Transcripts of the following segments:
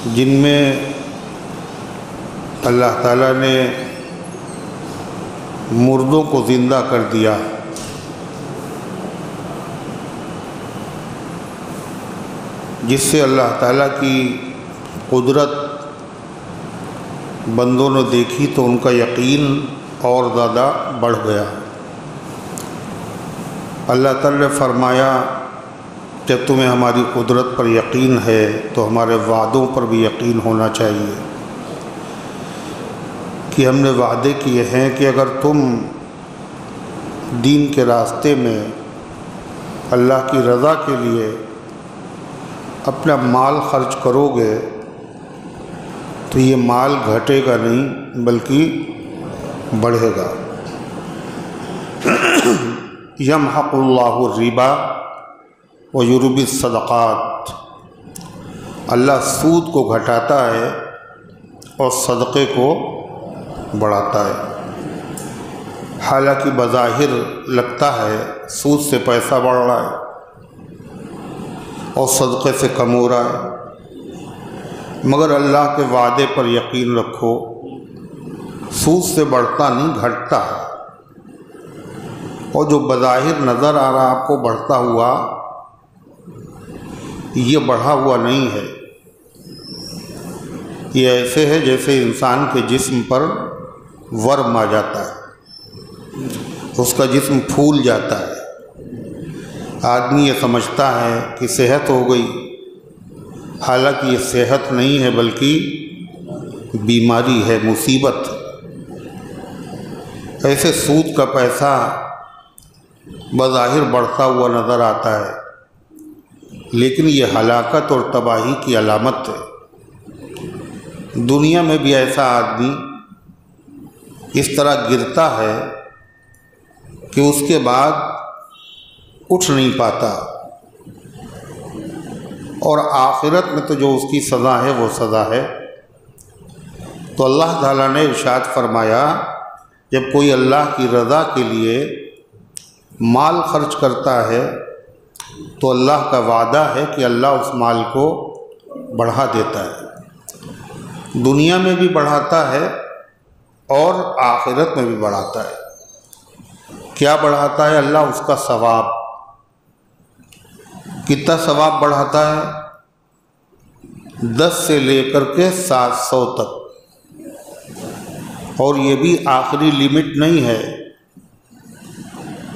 جن میں اللہ تعالیٰ نے مردوں کو زندہ کر دیا، جس سے اللہ تعالیٰ کی قدرت بندوں نے دیکھی تو ان کا یقین اور زیادہ بڑھ گیا۔ اللہ تعالیٰ نے فرمایا جب تمہیں ہماری قدرت پر یقین ہے تو ہمارے وعدوں پر بھی یقین ہونا چاہیے کہ ہم نے وعدے کیے ہیں کہ اگر تم دین کے راستے میں اللہ کی رضا کے لیے اپنا مال خرچ کرو گے تو یہ مال گھٹے گا نہیں بلکہ بڑھے گا۔ یمحق اللہ الربا ویربی الصدقات، اللہ سود کو گھٹاتا ہے اور صدقے کو بڑھاتا ہے۔ حالانکہ بظاہر لگتا ہے سود سے پیسہ بڑھ رہا ہے اور صدقے سے کم ہو رہا ہے، مگر اللہ کے وعدے پر یقین رکھو، سود سے بڑھتا نہیں گھٹتا ہے، اور جو بظاہر نظر آ رہا آپ کو بڑھتا ہوا، یہ بڑھا ہوا نہیں ہے، یہ ایسے ہے جیسے انسان کے جسم پر ورم آ جاتا ہے، اس کا جسم پھول جاتا ہے، آدمی یہ سمجھتا ہے کہ صحت ہو گئی، حالانکہ یہ صحت نہیں ہے بلکہ بیماری ہے، مصیبت۔ ایسے سود کا پیسہ بظاہر بڑھتا ہوا نظر آتا ہے، لیکن یہ ہلاکت اور تباہی کی علامت ہے۔ دنیا میں بھی ایسا آدمی اس طرح گرتا ہے کہ اس کے بعد اٹھ نہیں پاتا، اور آخرت میں تو جو اس کی سزا ہے وہ سزا ہے۔ تو اللہ تعالیٰ نے ارشاد فرمایا جب کوئی اللہ کی رضا کے لیے مال خرچ کرتا ہے تو اللہ کا وعدہ ہے کہ اللہ اس مال کو بڑھا دیتا ہے، دنیا میں بھی بڑھاتا ہے اور آخرت میں بھی بڑھاتا ہے۔ کیا بڑھاتا ہے اللہ؟ اس کا ثواب۔ کتنا ثواب بڑھاتا ہے؟ 10 سے لے کر کے 700 تک، اور یہ بھی آخری لمٹ نہیں ہے۔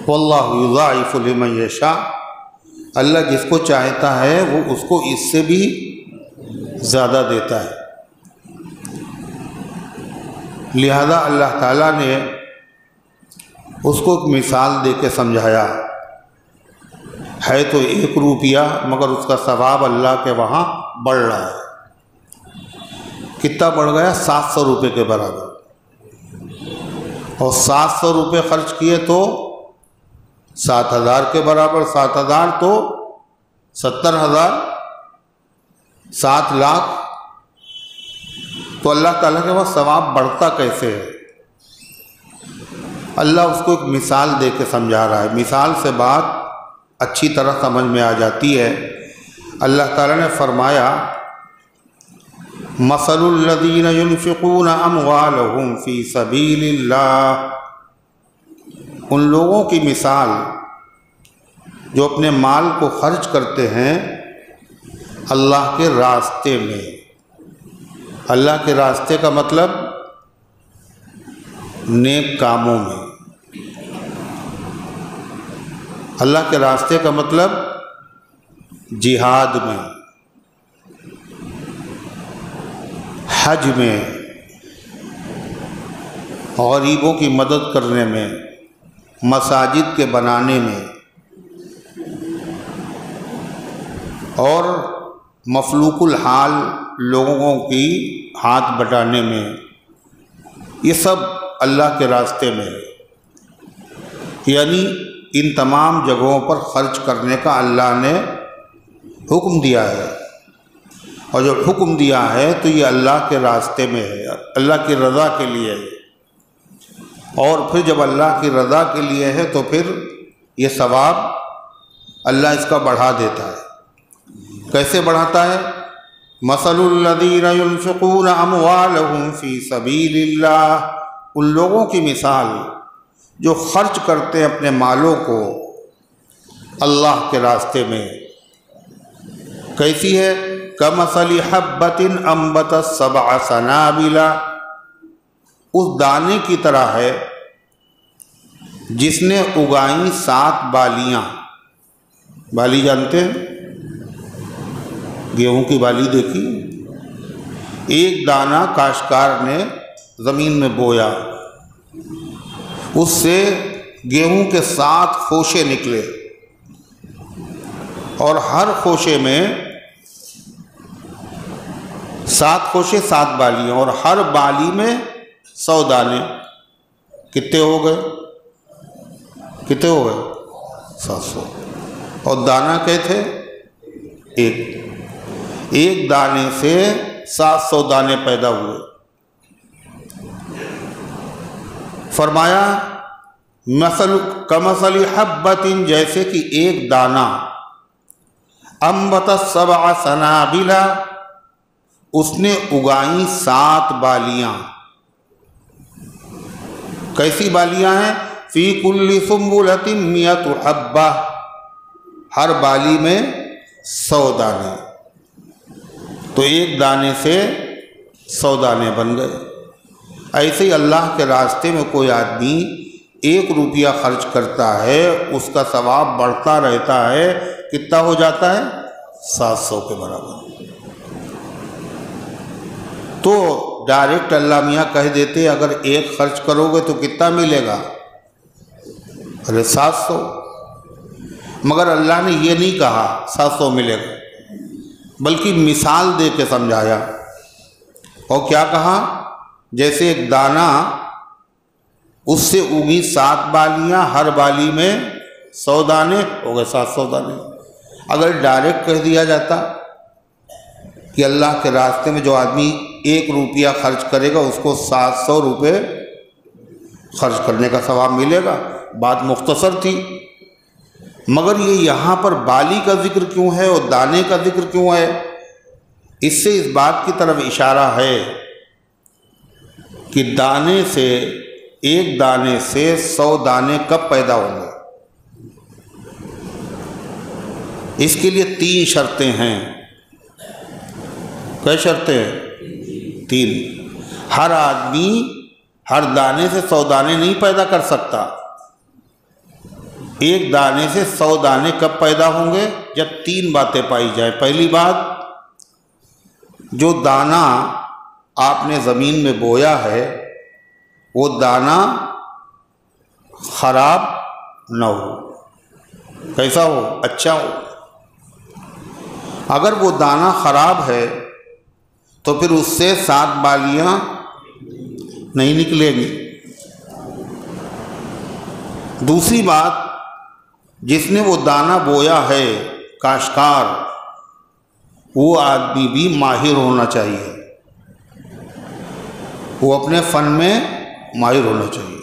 واللہ یضاعف لمن یشاء، اللہ جس کو چاہتا ہے وہ اس کو اس سے بھی زیادہ دیتا ہے۔ لہذا اللہ تعالیٰ نے اس کو ایک مثال دے کے سمجھایا، ہے تو 1 روپیہ مگر اس کا ثواب اللہ کے وہاں بڑھ رہا ہے۔ کتنا بڑھ گیا؟ 700 روپے کے برابر، اور 700 روپے خرچ کیے تو 7000 کے برابر، 7000 تو 70000، 7 لاکھ۔ تو اللہ تعالیٰ کے پاس ثواب بڑھتا کیسے ہے؟ اللہ اس کو ایک مثال دے کے سمجھا رہا ہے، مثال سے بات اچھی طرح سمجھ میں آ جاتی ہے۔ اللہ تعالیٰ نے فرمایا مثل الذین ينفقون اموالهم فی سبیل اللہ، ان لوگوں کی مثال جو اپنے مال کو خرچ کرتے ہیں اللہ کے راستے میں۔ اللہ کے راستے کا مطلب نیک کاموں میں، اللہ کے راستے کا مطلب جہاد میں، حج میں، غریبوں کی مدد کرنے میں، مساجد کے بنانے میں، اور مفلوق الحال لوگوں کی ہاتھ بٹانے میں، یہ سب اللہ کے راستے میں ہے۔ یعنی ان تمام جگہوں پر خرچ کرنے کا اللہ نے حکم دیا ہے، اور جو حکم دیا ہے تو یہ اللہ کے راستے میں ہے، اللہ کی رضا کے لیے ہے۔ اور پھر جب اللہ کی رضا کے لیے ہے تو پھر یہ ثواب اللہ اس کا بڑھا دیتا ہے۔ کیسے بڑھاتا ہے؟ مثل الذین ينفقون اموالهم فی سبیل اللہ، ان لوگوں کی مثال جو خرچ کرتے ہیں اپنے مالوں کو اللہ کے راستے میں، کیسی ہے؟ کمثل حبۃ انبتت سبع سنابل، اس دانے کی طرح ہے جس نے اگائیں 7 بالیاں۔ بالی جانتے ہیں؟ گیہوں کی بالی دیکھی؟ ایک دانہ کاشتکار نے زمین میں بویا، اس سے گیہوں کے 7 خوشے نکلے، اور ہر خوشے میں 7 خوشے 7 بالیاں، اور ہر بالی میں 100 دانے۔ کتنے ہو گئے؟ 700۔ اور دانہ کہتے تھے ایک دانے سے 700 دانے پیدا ہوئے۔ فرمایا کمثل حبۃ، جیسے کہ ایک دانہ، انبتت سبع سنابل، اس نے اگائیں 7 بالیاں۔ کیسی بالیاں ہیں؟ فی کل سنبلۃ 100 حبہ، ہر بالی میں 100 دانے۔ تو ایک دانے سے 100 دانے بن گئے۔ ایسے ہی اللہ کے راستے میں کوئی آدمی 1 روپیہ خرچ کرتا ہے، اس کا ثواب بڑھتا رہتا ہے۔ کتنا ہو جاتا ہے؟ 700 کے برابر۔ تو ڈائریکٹ اللہ میاں کہہ دیتے اگر 1 خرچ کرو گے تو کتنا ملے گا؟ ارے 700۔ مگر اللہ نے یہ نہیں کہا 700 ملے گا، بلکہ مثال دے کے سمجھایا۔ اور کیا کہا؟ جیسے ایک دانہ، اس سے اگی 7 بالیاں، ہر بالی میں 100 دانے، ہو گئے 700 دانے۔ اگر ڈائریکٹ کہہ دیا جاتا کہ اللہ کے راستے میں جو آدمی 1 روپیہ خرچ کرے گا اس کو 700 روپے خرچ کرنے کا ثواب ملے گا، بات مختصر تھی۔ مگر یہ یہاں پر بالی کا ذکر کیوں ہے اور دانے کا ذکر کیوں ہے؟ اس سے اس بات کی طرف اشارہ ہے کہ دانے سے، ایک دانے سے 100 دانے کب پیدا ہوں گے؟ اس کے لیے 3 شرطیں ہیں۔ کیا شرطیں ہیں؟ 3۔ ہر آدمی ہر دانے سے 100 دانے نہیں پیدا کر سکتا۔ ایک دانے سے 100 دانے کب پیدا ہوں گے؟ جب 3 باتیں پائی جائیں۔ پہلی بات، جو دانہ آپ نے زمین میں بویا ہے وہ دانہ خراب نہ ہو۔ کیسا ہو؟ اچھا ہو۔ اگر وہ دانہ خراب ہے تو پھر اس سے 7 بالیاں نہیں نکلیں گی۔ دوسری بات، جس نے وہ دانہ بویا ہے، کاشتکار، وہ آدمی بھی ماہر ہونا چاہیے، وہ اپنے فن میں ماہر ہونا چاہیے۔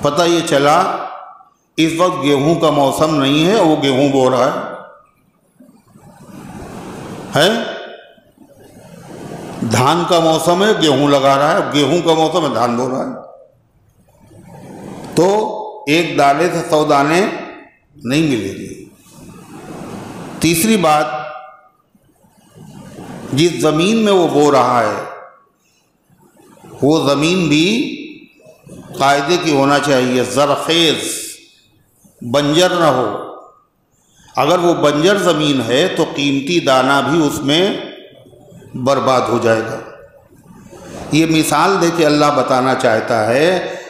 پتہ یہ چلا اس وقت گیہوں کا موسم نہیں ہے، وہ گیہوں بو رہا ہے، دھان کا موسم ہے، گیہوں لگا رہا ہے، گیہوں کا موسم ہے، دھان بو رہا ہے، تو ایک دانے سے 100 دانے نہیں ملے گی۔ تیسری بات، جس زمین میں وہ بو رہا ہے وہ زمین بھی قاعدے کی ہونا چاہیے، زرخیز، بنجر نہ ہو۔ اگر وہ بنجر زمین ہے تو قیمتی دانہ بھی اس میں برباد ہو جائے گا۔ یہ مثال دے کے اللہ بتانا چاہتا ہے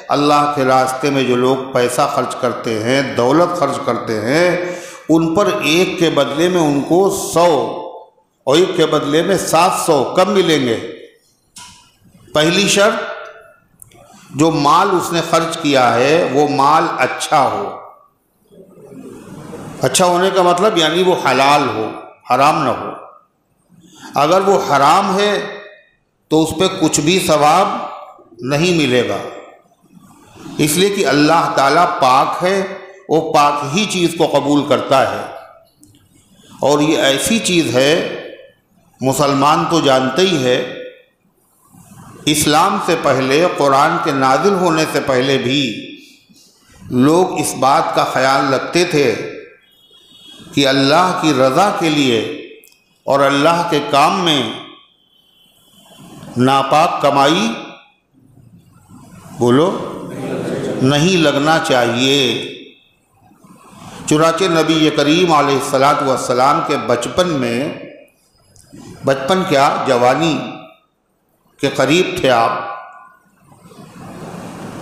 اللہ کے راستے میں جو لوگ پیسہ خرچ کرتے ہیں، دولت خرچ کرتے ہیں، ان پر 1 کے بدلے میں ان کو 100 اور 1 کے بدلے میں 700 کب ملیں گے؟ پہلی شرط، جو مال اس نے خرچ کیا ہے وہ مال اچھا ہو۔ اچھا ہونے کا مطلب یعنی وہ حلال ہو، حرام نہ ہو۔ اگر وہ حرام ہے تو اس پہ کچھ بھی ثواب نہیں ملے گا، اس لیے کہ اللہ تعالیٰ پاک ہے، وہ پاک ہی چیز کو قبول کرتا ہے، اور یہ ایسی چیز ہے مسلمان تو جانتے ہی ہے، اسلام سے پہلے، قرآن کے نازل ہونے سے پہلے بھی لوگ اس بات کا خیال رکھتے تھے کہ اللہ کی رضا کے لیے اور اللہ کے کام میں ناپاک کمائی بولو نہیں لگنا چاہیے۔ چنانچہ نبی کریم علیہ الصلاۃ والسلام کے بچپن کیا جوانی کے قریب تھے آپ،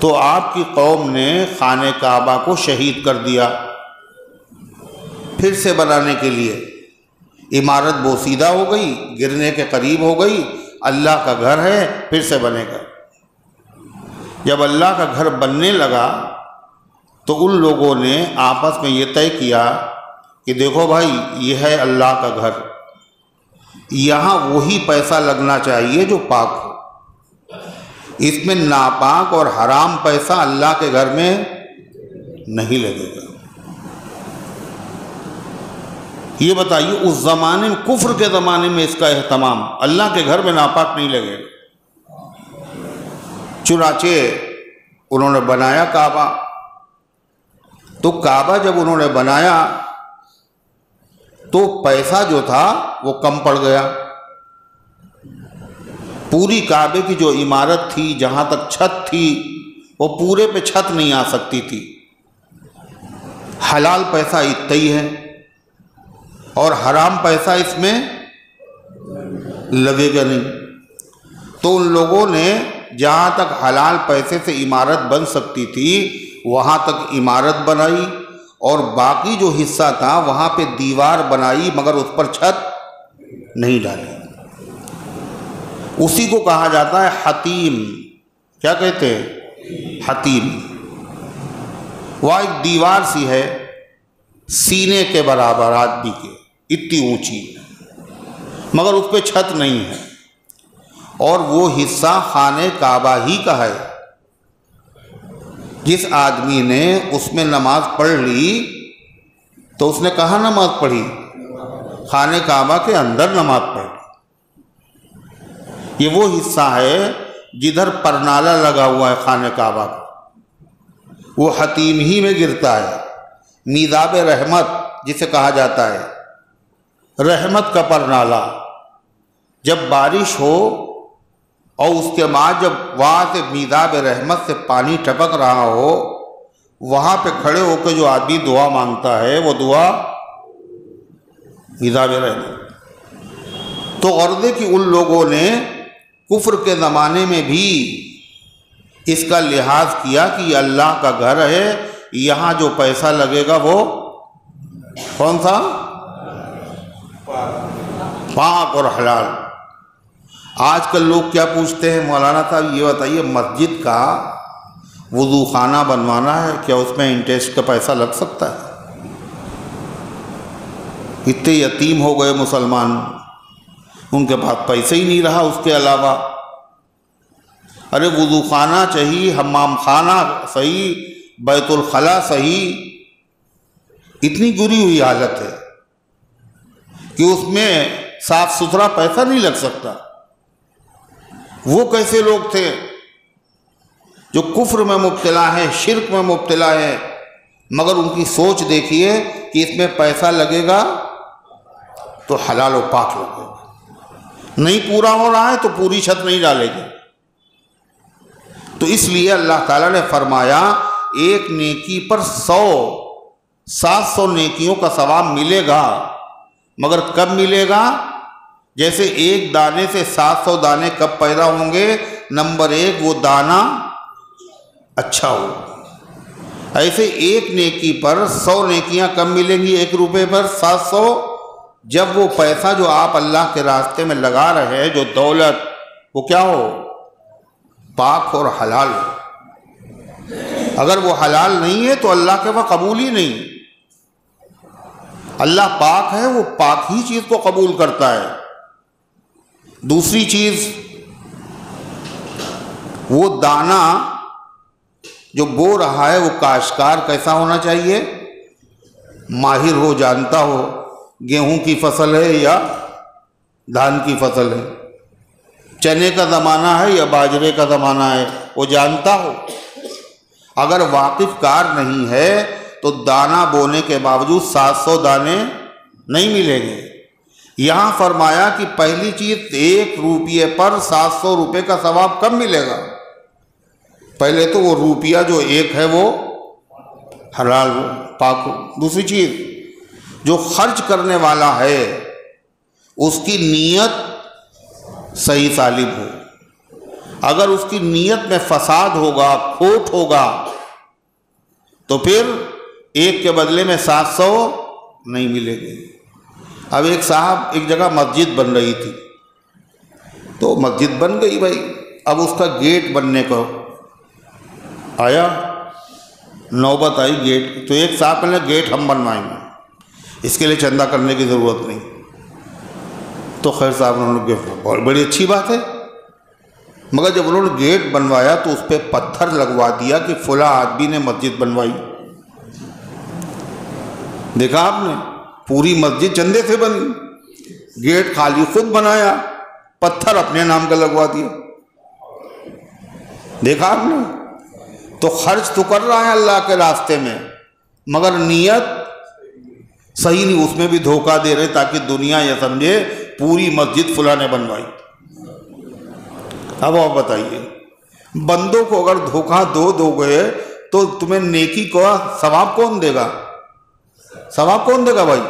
تو آپ کی قوم نے خانہ کعبہ کو شہید کر دیا پھر سے بنانے کے لیے۔ عمارت بوسیدہ ہو گئی، گرنے کے قریب ہو گئی، اللہ کا گھر ہے پھر سے بنے گا۔ جب اللہ کا گھر بننے لگا تو ان لوگوں نے آپس میں یہ طے کیا کہ دیکھو بھائی، یہ ہے اللہ کا گھر، یہاں وہی پیسہ لگنا چاہیے جو پاک ہو، اس میں ناپاک اور حرام پیسہ اللہ کے گھر میں نہیں لگے گا۔ یہ بتائیے اس زمانے میں، کفر کے زمانے میں اس کا اہتمام، اللہ کے گھر میں ناپاک نہیں لگے گا۔ چنانچہ انہوں نے بنایا کعبہ، تو کعبہ جب انہوں نے بنایا تو پیسہ جو تھا وہ کم پڑ گیا۔ پوری کعبے کی جو عمارت تھی، جہاں تک چھت تھی، وہ پورے پہ چھت نہیں آ سکتی تھی۔ حلال پیسہ اتنا ہی ہے اور حرام پیسہ اس میں لگے گا نہیں۔ تو ان لوگوں نے جہاں تک حلال پیسے سے عمارت بن سکتی تھی وہاں تک عمارت بنائی، اور باقی جو حصہ تھا وہاں پہ دیوار بنائی، مگر اس پر چھت نہیں ڈالی۔ اسی کو کہا جاتا ہے حتیم۔ کیا کہتے ہیں؟ حتیم۔ وہ ایک دیوار سی ہے سینے کے برابر آدمی کے، اتنی اونچی، مگر اس پہ چھت نہیں ہے، اور وہ حصہ خانہ کعبہ ہی کا ہے۔ جس آدمی نے اس میں نماز پڑھ لی تو اس نے کہاں نماز پڑھی؟ خانہ کعبہ کے اندر نماز پڑھی۔ یہ وہ حصہ ہے جدھر پرنالہ لگا ہوا ہے خانہ کعبہ کا، وہ حتیم ہی میں گرتا ہے۔ میزاب رحمت جسے کہا جاتا ہے، رحمت کا پرنالہ، جب بارش ہو اور اس کے بعد جب وہاں سے میزاب رحمت سے پانی ٹپک رہا ہو، وہاں پہ کھڑے ہو کے جو آدمی دعا مانگتا ہے وہ دعا میزاب رحمت۔ تو غرض ہے کہ ان لوگوں نے کفر کے زمانے میں بھی اس کا لحاظ کیا کہ یہ اللہ کا گھر ہے، یہاں جو پیسہ لگے گا وہ کون سا؟ پاک اور حلال۔ آج کل لوگ کیا پوچھتے ہیں، مولانا صاحب یہ بتائیے مسجد کا وضو خانہ بنوانا ہے، کیا اس میں انٹرسٹ کا پیسہ لگ سکتا ہے؟ اتنے یتیم ہو گئے مسلمان، ان کے پاس پیسے ہی نہیں رہا اس کے علاوہ۔ ارے وضو خانہ چاہیے، حمام خانہ صحیح، بیت الخلاء صحیح، اتنی گری ہوئی حالت ہے کہ اس میں صاف ستھرا پیسہ نہیں لگ سکتا۔ وہ کیسے لوگ تھے جو کفر میں مبتلا ہیں، شرک میں مبتلا ہیں، مگر ان کی سوچ دیکھیے کہ اس میں پیسہ لگے گا تو حلال و پاک لگے گا، نہیں پورا ہو رہا ہے تو پوری چھت نہیں ڈالے گی۔ تو اس لیے اللہ تعالیٰ نے فرمایا ایک نیکی پر 700 نیکیوں کا ثواب ملے گا، مگر کب ملے گا؟ جیسے ایک دانے سے 700 دانے کب پیدا ہوں گے؟ نمبر 1 وہ دانہ اچھا ہو، ایسے ایک نیکی پر 100 نیکیاں کب ملیں گی؟ 1 روپے پر 700، جب وہ پیسہ جو آپ اللہ کے راستے میں لگا رہے ہیں، جو دولت، وہ کیا ہو؟ پاک اور حلال ہو۔ اگر وہ حلال نہیں ہے تو اللہ کے وہاں قبول ہی نہیں۔ اللہ پاک ہے، وہ پاک ہی چیز کو قبول کرتا ہے۔ دوسری چیز، وہ دانہ جو بو رہا ہے وہ کاشتکار کیسا ہونا چاہیے؟ ماہر ہو، جانتا ہو گیہوں کی فصل ہے یا دھان کی فصل ہے، چنے کا زمانہ ہے یا باجرے کا زمانہ ہے، وہ جانتا ہو۔ اگر واقف کار نہیں ہے تو دانہ بونے کے باوجود 700 دانے نہیں ملیں گے۔ یہاں فرمایا کہ پہلی چیز 1 روپیے پر 700 روپے کا ثواب کم ملے گا۔ پہلے تو وہ روپیہ جو ایک ہے وہ حلال ہو، پاک ہو۔ دوسری چیز، جو خرچ کرنے والا ہے اس کی نیت صحیح سالم ہو۔ اگر اس کی نیت میں فساد ہوگا، کھوٹ ہوگا، تو پھر ایک کے بدلے میں 700 نہیں ملے گے۔ اب ایک صاحب ایک جگہ مسجد بن رہی تھی، تو مسجد بن گئی بھائی، اب اس کا گیٹ بننے کو آیا، نوبت آئی گیٹ کی، تو ایک صاحب نے گیٹ ہم بنوائیں گے، اس کے لیے چندہ کرنے کی ضرورت نہیں۔ تو خیر صاحب انہوں نے بہت بڑی اچھی بات ہے، مگر جب انہوں نے گیٹ بنوایا تو اس پہ پتھر لگوا دیا کہ فلاں آدمی نے مسجد بنوائی۔ دیکھا آپ نے، پوری مسجد چندے سے بنی، گیٹ خالی خود بنایا، پتھر اپنے نام کا لگوا دیا۔ دیکھا آپ نے، تو خرچ تو کر رہا ہے اللہ کے راستے میں، مگر نیت صحیح نہیں، اس میں بھی دھوکہ دے رہے تاکہ دنیا یہ سمجھے پوری مسجد فلاں نے بنوائی۔ اب آپ بتائیے، بندوں کو اگر دھوکہ دو گئے تو تمہیں نیکی کو ثواب کون دے گا؟ ثواب کون دے گا بھائی؟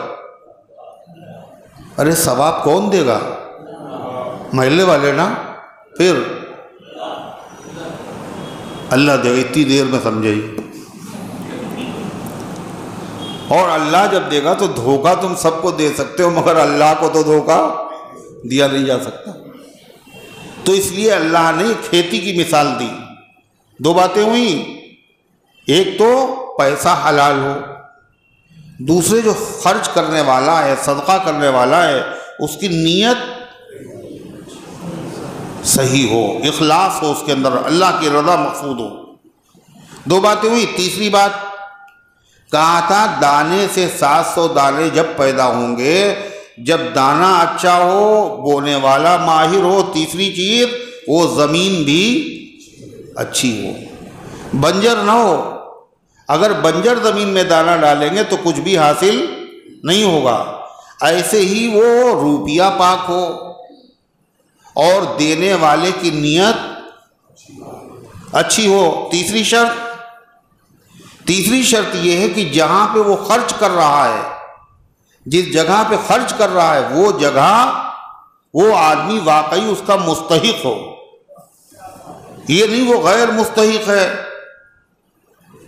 ارے ثواب کون دے گا؟ محلے والے نا، پھر اللہ دے گا، اتنی دیر میں سمجھائی۔ اور اللہ جب دے گا تو دھوکہ تم سب کو دے سکتے ہو، مگر اللہ کو تو دھوکہ دیا نہیں جا سکتا۔ تو اس لیے اللہ نے کھیتی کی مثال دی۔ 2 باتیں ہوئیں، ایک تو پیسہ حلال ہو، دوسرے جو خرچ کرنے والا ہے، صدقہ کرنے والا ہے، اس کی نیت صحیح ہو، اخلاص ہو اس کے اندر، اللہ کی رضا مقصود ہو۔ 2 باتیں ہوئی۔ تیسری بات کہا تھا دانے سے 700 دانے جب پیدا ہوں گے، جب دانہ اچھا ہو، بونے والا ماہر ہو، تیسری چیز وہ زمین بھی اچھی ہو، بنجر نہ ہو۔ اگر بنجر زمین میں دانہ ڈالیں گے تو کچھ بھی حاصل نہیں ہوگا۔ ایسے ہی وہ روپیہ پاک ہو اور دینے والے کی نیت اچھی ہو۔ تیسری شرط یہ ہے کہ جہاں پہ وہ خرچ کر رہا ہے، جس جگہ پہ خرچ کر رہا ہے، وہ جگہ، وہ آدمی واقعی اس کا مستحق ہو، یہ نہیں وہ غیر مستحق ہے۔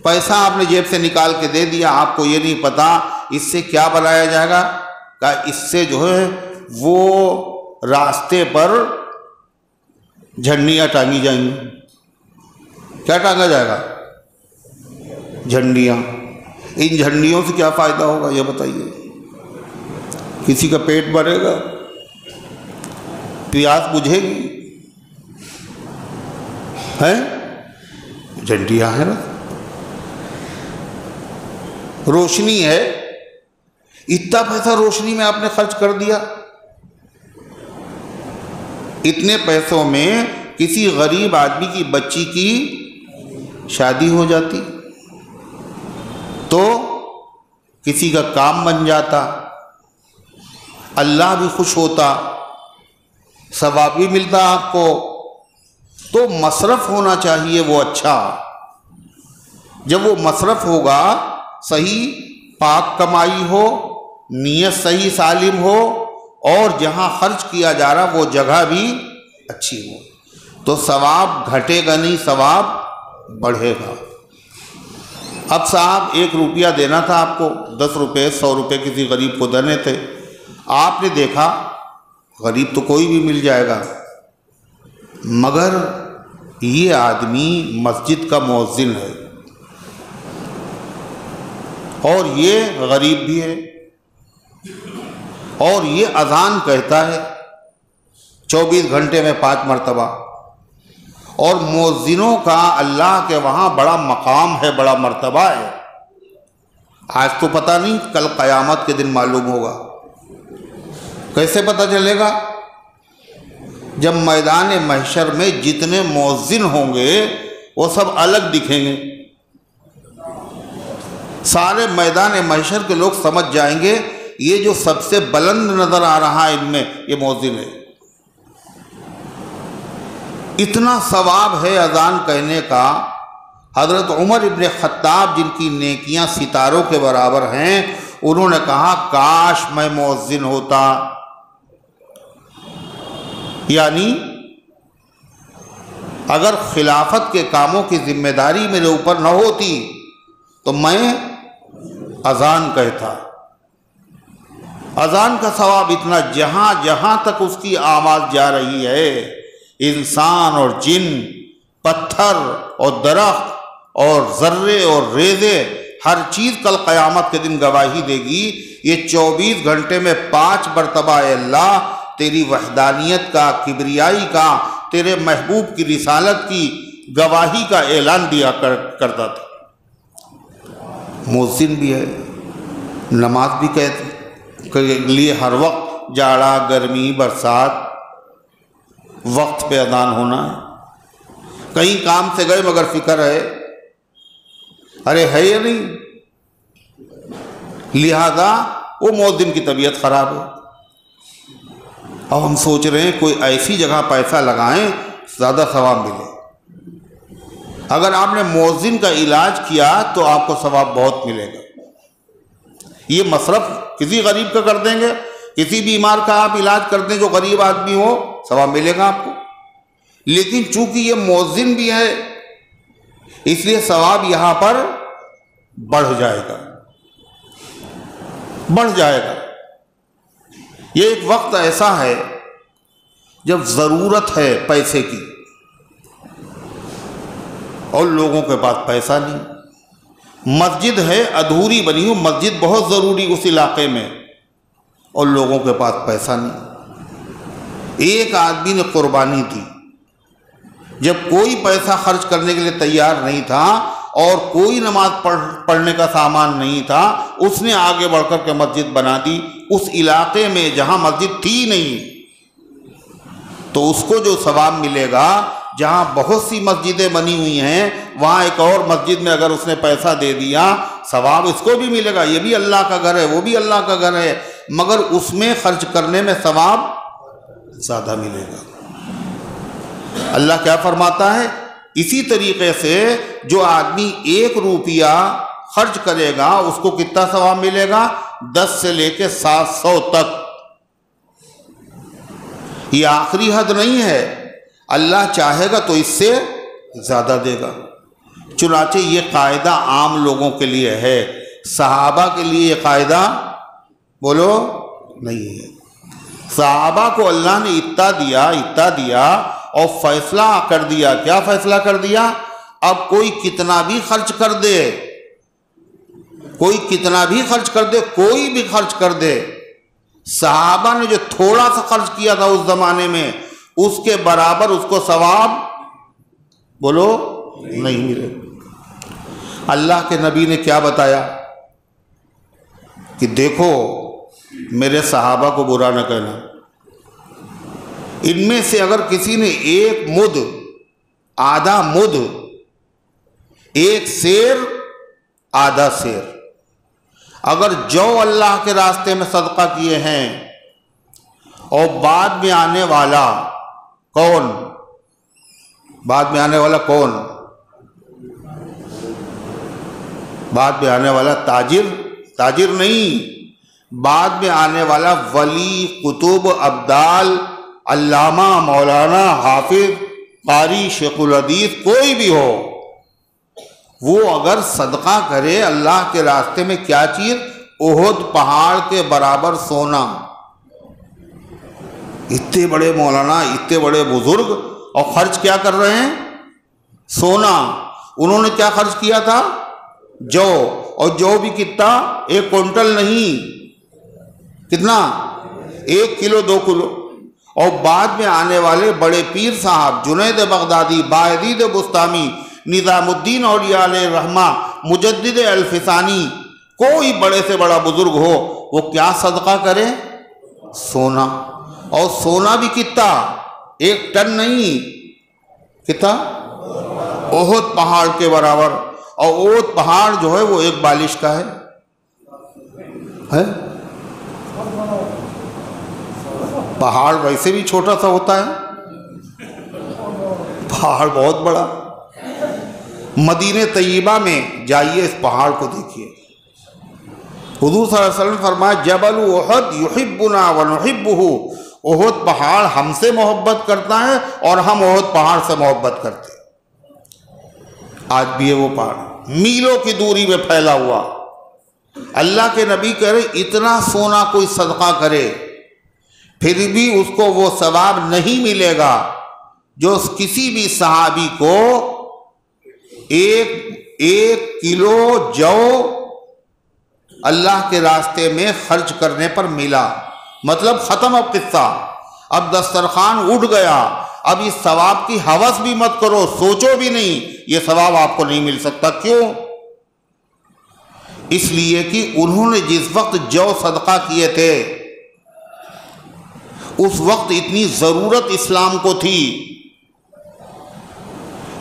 پیسہ آپ نے جیب سے نکال کے دے دیا، آپ کو یہ نہیں پتا اس سے کیا بنایا جائے گا، کہ اس سے جو ہے وہ راستے پر جھنڈیاں ٹانگی جائیں گی۔ کیا ٹانگا جائے گا؟ جھنڈیاں۔ ان جھنڈیوں سے کیا فائدہ ہوگا یہ بتائیے؟ کسی کا پیٹ بھرے گا؟ پیاس بجھے گی؟ ہے جھنڈیاں ہے نا، روشنی ہے، اتنا پیسہ روشنی میں آپ نے خرچ کر دیا، اتنے پیسوں میں کسی غریب آدمی کی بچی کی شادی ہو جاتی، تو کسی کا کام بن جاتا، اللہ بھی خوش ہوتا، ثواب بھی ملتا آپ کو۔ تو مصرف ہونا چاہیے وہ اچھا۔ جب وہ مصرف ہوگا، صحیح پاک کمائی ہو، نیت صحیح سالم ہو، اور جہاں خرچ کیا جا رہا وہ جگہ بھی اچھی ہو، تو ثواب گھٹے گا نہیں، ثواب بڑھے گا۔ اب صاحب 1 روپیہ دینا تھا آپ کو، 10 روپے 100 روپے کسی غریب کو دینے تھے، آپ نے دیکھا غریب تو کوئی بھی مل جائے گا، مگر یہ آدمی مسجد کا مؤذن ہے اور یہ غریب بھی ہے، اور یہ اذان کہتا ہے 24 گھنٹے میں 5 مرتبہ، اور مؤذنوں کا اللہ کے وہاں بڑا مقام ہے، بڑا مرتبہ ہے۔ آج تو پتہ نہیں، کل قیامت کے دن معلوم ہوگا۔ کیسے پتہ چلے گا؟ جب میدان محشر میں جتنے مؤذن ہوں گے وہ سب الگ دکھیں گے، سارے میدان محشر کے لوگ سمجھ جائیں گے یہ جو سب سے بلند نظر آ رہا ہے ان میں یہ مؤذن ہے۔ اتنا ثواب ہے اذان کہنے کا۔ حضرت عمر ابن خطاب جن کی نیکیاں ستاروں کے برابر ہیں، انہوں نے کہا کاش میں مؤذن ہوتا، یعنی اگر خلافت کے کاموں کی ذمہ داری میرے اوپر نہ ہوتی تو میں اذان کہتا۔ اذان کا ثواب اتنا، جہاں جہاں تک اس کی آواز جا رہی ہے، انسان اور جن، پتھر اور درخت اور ذرے اور ریزے، ہر چیز کل قیامت کے دن گواہی دے گی۔ یہ 24 گھنٹے میں 5 مرتبہ اے اللہ تیری وحدانیت کا، کبریائی کا، تیرے محبوب کی رسالت کی گواہی کا اعلان دیا کرتا تھا۔ مؤذن بھی ہے، نماز بھی کے لیے ہر وقت، جاڑا، گرمی، برسات، وقت پہ اذان ہونا ہے۔ کہیں کام سے گئے مگر فکر ہے، ارے ہے یا نہیں، لہذا وہ مؤذن کی طبیعت خراب ہے۔ اب ہم سوچ رہے ہیں کوئی ایسی جگہ پیسہ لگائیں زیادہ ثواب ملے۔ اگر آپ نے مؤذن کا علاج کیا تو آپ کو ثواب بہت ملے گا۔ یہ مصرف کسی غریب کا کر دیں گے، کسی بیمار کا آپ علاج کر دیں جو غریب آدمی ہو، ثواب ملے گا آپ کو۔ لیکن چونکہ یہ مؤذن بھی ہے اس لیے ثواب یہاں پر بڑھ جائے گا، بڑھ جائے گا۔ یہ ایک وقت ایسا ہے جب ضرورت ہے پیسے کی اور لوگوں کے پاس پیسہ نہیں، مسجد ہے ادھوری بنی ہو، مسجد بہت ضروری اس علاقے میں، اور لوگوں کے پاس پیسہ نہیں۔ ایک آدمی نے قربانی دی، جب کوئی پیسہ خرچ کرنے کے لیے تیار نہیں تھا اور کوئی نماز پڑھنے کا سامان نہیں تھا، اس نے آگے بڑھ کر کے مسجد بنا دی اس علاقے میں جہاں مسجد تھی نہیں۔ تو اس کو جو ثواب ملے گا، جہاں بہت سی مسجدیں بنی ہوئی ہیں وہاں ایک اور مسجد میں اگر اس نے پیسہ دے دیا، ثواب اس کو بھی ملے گا۔ یہ بھی اللہ کا گھر ہے، وہ بھی اللہ کا گھر ہے، مگر اس میں خرچ کرنے میں ثواب زیادہ ملے گا۔ اللہ کیا فرماتا ہے؟ اسی طریقے سے جو آدمی 1 روپیہ خرچ کرے گا اس کو کتنا ثواب ملے گا؟ 10 سے لے کے 700 تک۔ یہ آخری حد نہیں ہے، اللہ چاہے گا تو اس سے زیادہ دے گا۔ چنانچہ یہ قاعدہ عام لوگوں کے لیے ہے، صحابہ کے لیے یہ قاعدہ بولو نہیں ہے۔ صحابہ کو اللہ نے اتنا دیا اور فیصلہ کر دیا۔ کیا فیصلہ کر دیا؟ اب کوئی کتنا بھی خرچ کر دے، کوئی کتنا بھی خرچ کر دے، کوئی بھی خرچ کر دے، صحابہ نے جو تھوڑا سا خرچ کیا تھا اس زمانے میں، اس کے برابر اس کو ثواب بولو نہیں ملے۔ اللہ کے نبی نے کیا بتایا کہ دیکھو میرے صحابہ کو برا نہ کہنا، ان میں سے اگر کسی نے 1 مد، آدھا مد، 1 سیر، آدھا سیر، اگر جو اللہ کے راستے میں صدقہ کیے ہیں، اور بعد میں آنے والا کون؟ بعد میں آنے والا کون؟ بعد میں آنے والا تاجر نہیں، بعد میں آنے والا ولی، قطب، ابدال، علامہ، مولانا، حافظ، قاری، شیخ الحدیث، کوئی بھی ہو، وہ اگر صدقہ کرے اللہ کے راستے میں، کیا چیز؟ احد پہاڑ کے برابر سونا۔ اتنے بڑے مولانا، اتنے بڑے بزرگ، اور خرچ کیا کر رہے ہیں؟ سونا۔ انہوں نے کیا خرچ کیا تھا؟ جو، اور جو بھی کتنا؟ 1 کوئنٹل نہیں، کتنا؟ 1 کلو 2 کلو۔ اور بعد میں آنے والے بڑے پیر صاحب، جنید بغدادی، باعزید بستامی، نظام الدین اولیاء علیہ الرحمہ، مجدد الفسانی، کوئی بڑے سے بڑا بزرگ ہو، وہ کیا صدقہ کرے؟ سونا۔ اور سونا بھی کتنا؟ 1 ٹن نہیں، کتنا؟ احد پہاڑ کے برابر. اور احد پہاڑ جو ہے وہ 1 بالش کا ہے. پہاڑ ویسے بھی چھوٹا سا ہوتا ہے، پہاڑ بہت بڑا. مدینہ طیبہ میں جائیے، اس پہاڑ کو دیکھیے. حضور صلی اللہ علیہ وسلم فرمایا جبل احد یحبنا ونحبہ، احد پہاڑ ہم سے محبت کرتا ہے اور ہم احد پہاڑ سے محبت کرتے ہیں. آج بھی ہے وہ پہاڑ، میلوں کی دوری میں پھیلا ہوا. اللہ کے نبی کہہ رہے اتنا سونا کوئی صدقہ کرے پھر بھی اس کو وہ ثواب نہیں ملے گا جو کسی بھی صحابی کو 1 کلو جو اللہ کے راستے میں خرچ کرنے پر ملا. مطلب ختم اب قصہ، اب دسترخوان اٹھ گیا. اب اس ثواب کی ہوس بھی مت کرو، سوچو بھی نہیں یہ ثواب آپ کو نہیں مل سکتا. کیوں؟ اس لیے کہ انہوں نے جس وقت جو صدقہ کیے تھے اس وقت اتنی ضرورت اسلام کو تھی،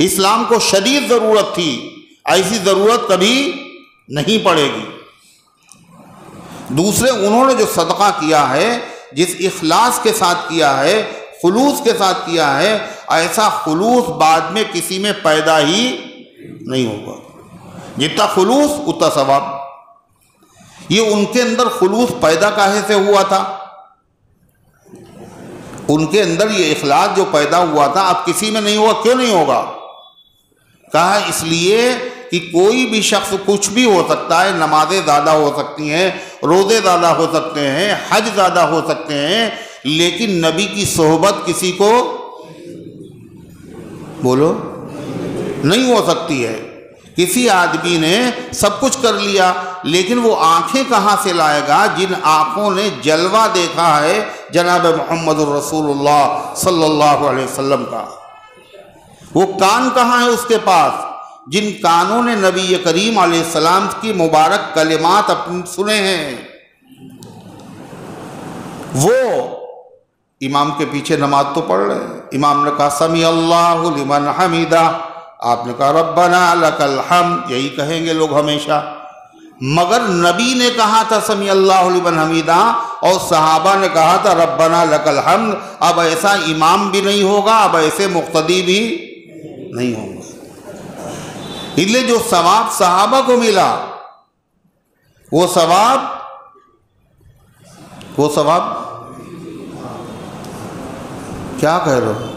اسلام کو شدید ضرورت تھی. ایسی ضرورت کبھی نہیں پڑے گی. دوسرے انہوں نے جو صدقہ کیا ہے، جس اخلاص کے ساتھ کیا ہے، خلوص کے ساتھ کیا ہے، ایسا خلوص بعد میں کسی میں پیدا ہی نہیں ہوگا. جتنا خلوص اتنا ثواب. یہ ان کے اندر خلوص پیدا کاہے سے ہوا تھا؟ ان کے اندر یہ اخلاص جو پیدا ہوا تھا اب کسی میں نہیں ہوا. کیوں نہیں ہوگا؟ کہا اس لیے کہ کوئی بھی شخص کچھ بھی ہو سکتا ہے، نمازیں زیادہ ہو سکتی ہیں، روزے زیادہ ہو سکتے ہیں، حج زیادہ ہو سکتے ہیں، لیکن نبی کی صحبت کسی کو بولو نہیں ہو سکتی ہے. کسی آدمی نے سب کچھ کر لیا لیکن وہ آنکھیں کہاں سے لائے گا جن آنکھوں نے جلوہ دیکھا ہے جناب محمد الرسول اللہ صلی اللہ علیہ وسلم کا؟ وہ کان کہاں ہے اس کے پاس جن کانوں نے نبی کریم علیہ السلام کی مبارک کلمات اپنے سنے ہیں؟ وہ امام کے پیچھے نماز تو پڑھ رہے ہیں. امام نے کہا سمیع اللہ لمن حمیدہ، آپ نے کہا ربنا لک الحمد، یہی کہیں گے لوگ ہمیشہ. مگر نبی نے کہا تھا سمیع اللہ لمن حمیدہ اور صحابہ نے کہا تھا ربنا لک الحمد. اب ایسا امام بھی نہیں ہوگا، اب ایسے مقتدی بھی نہیں ہوں گے. اس لیے جو ثواب صحابہ کو ملا وہ ثواب کیا کہہ رہے ہو؟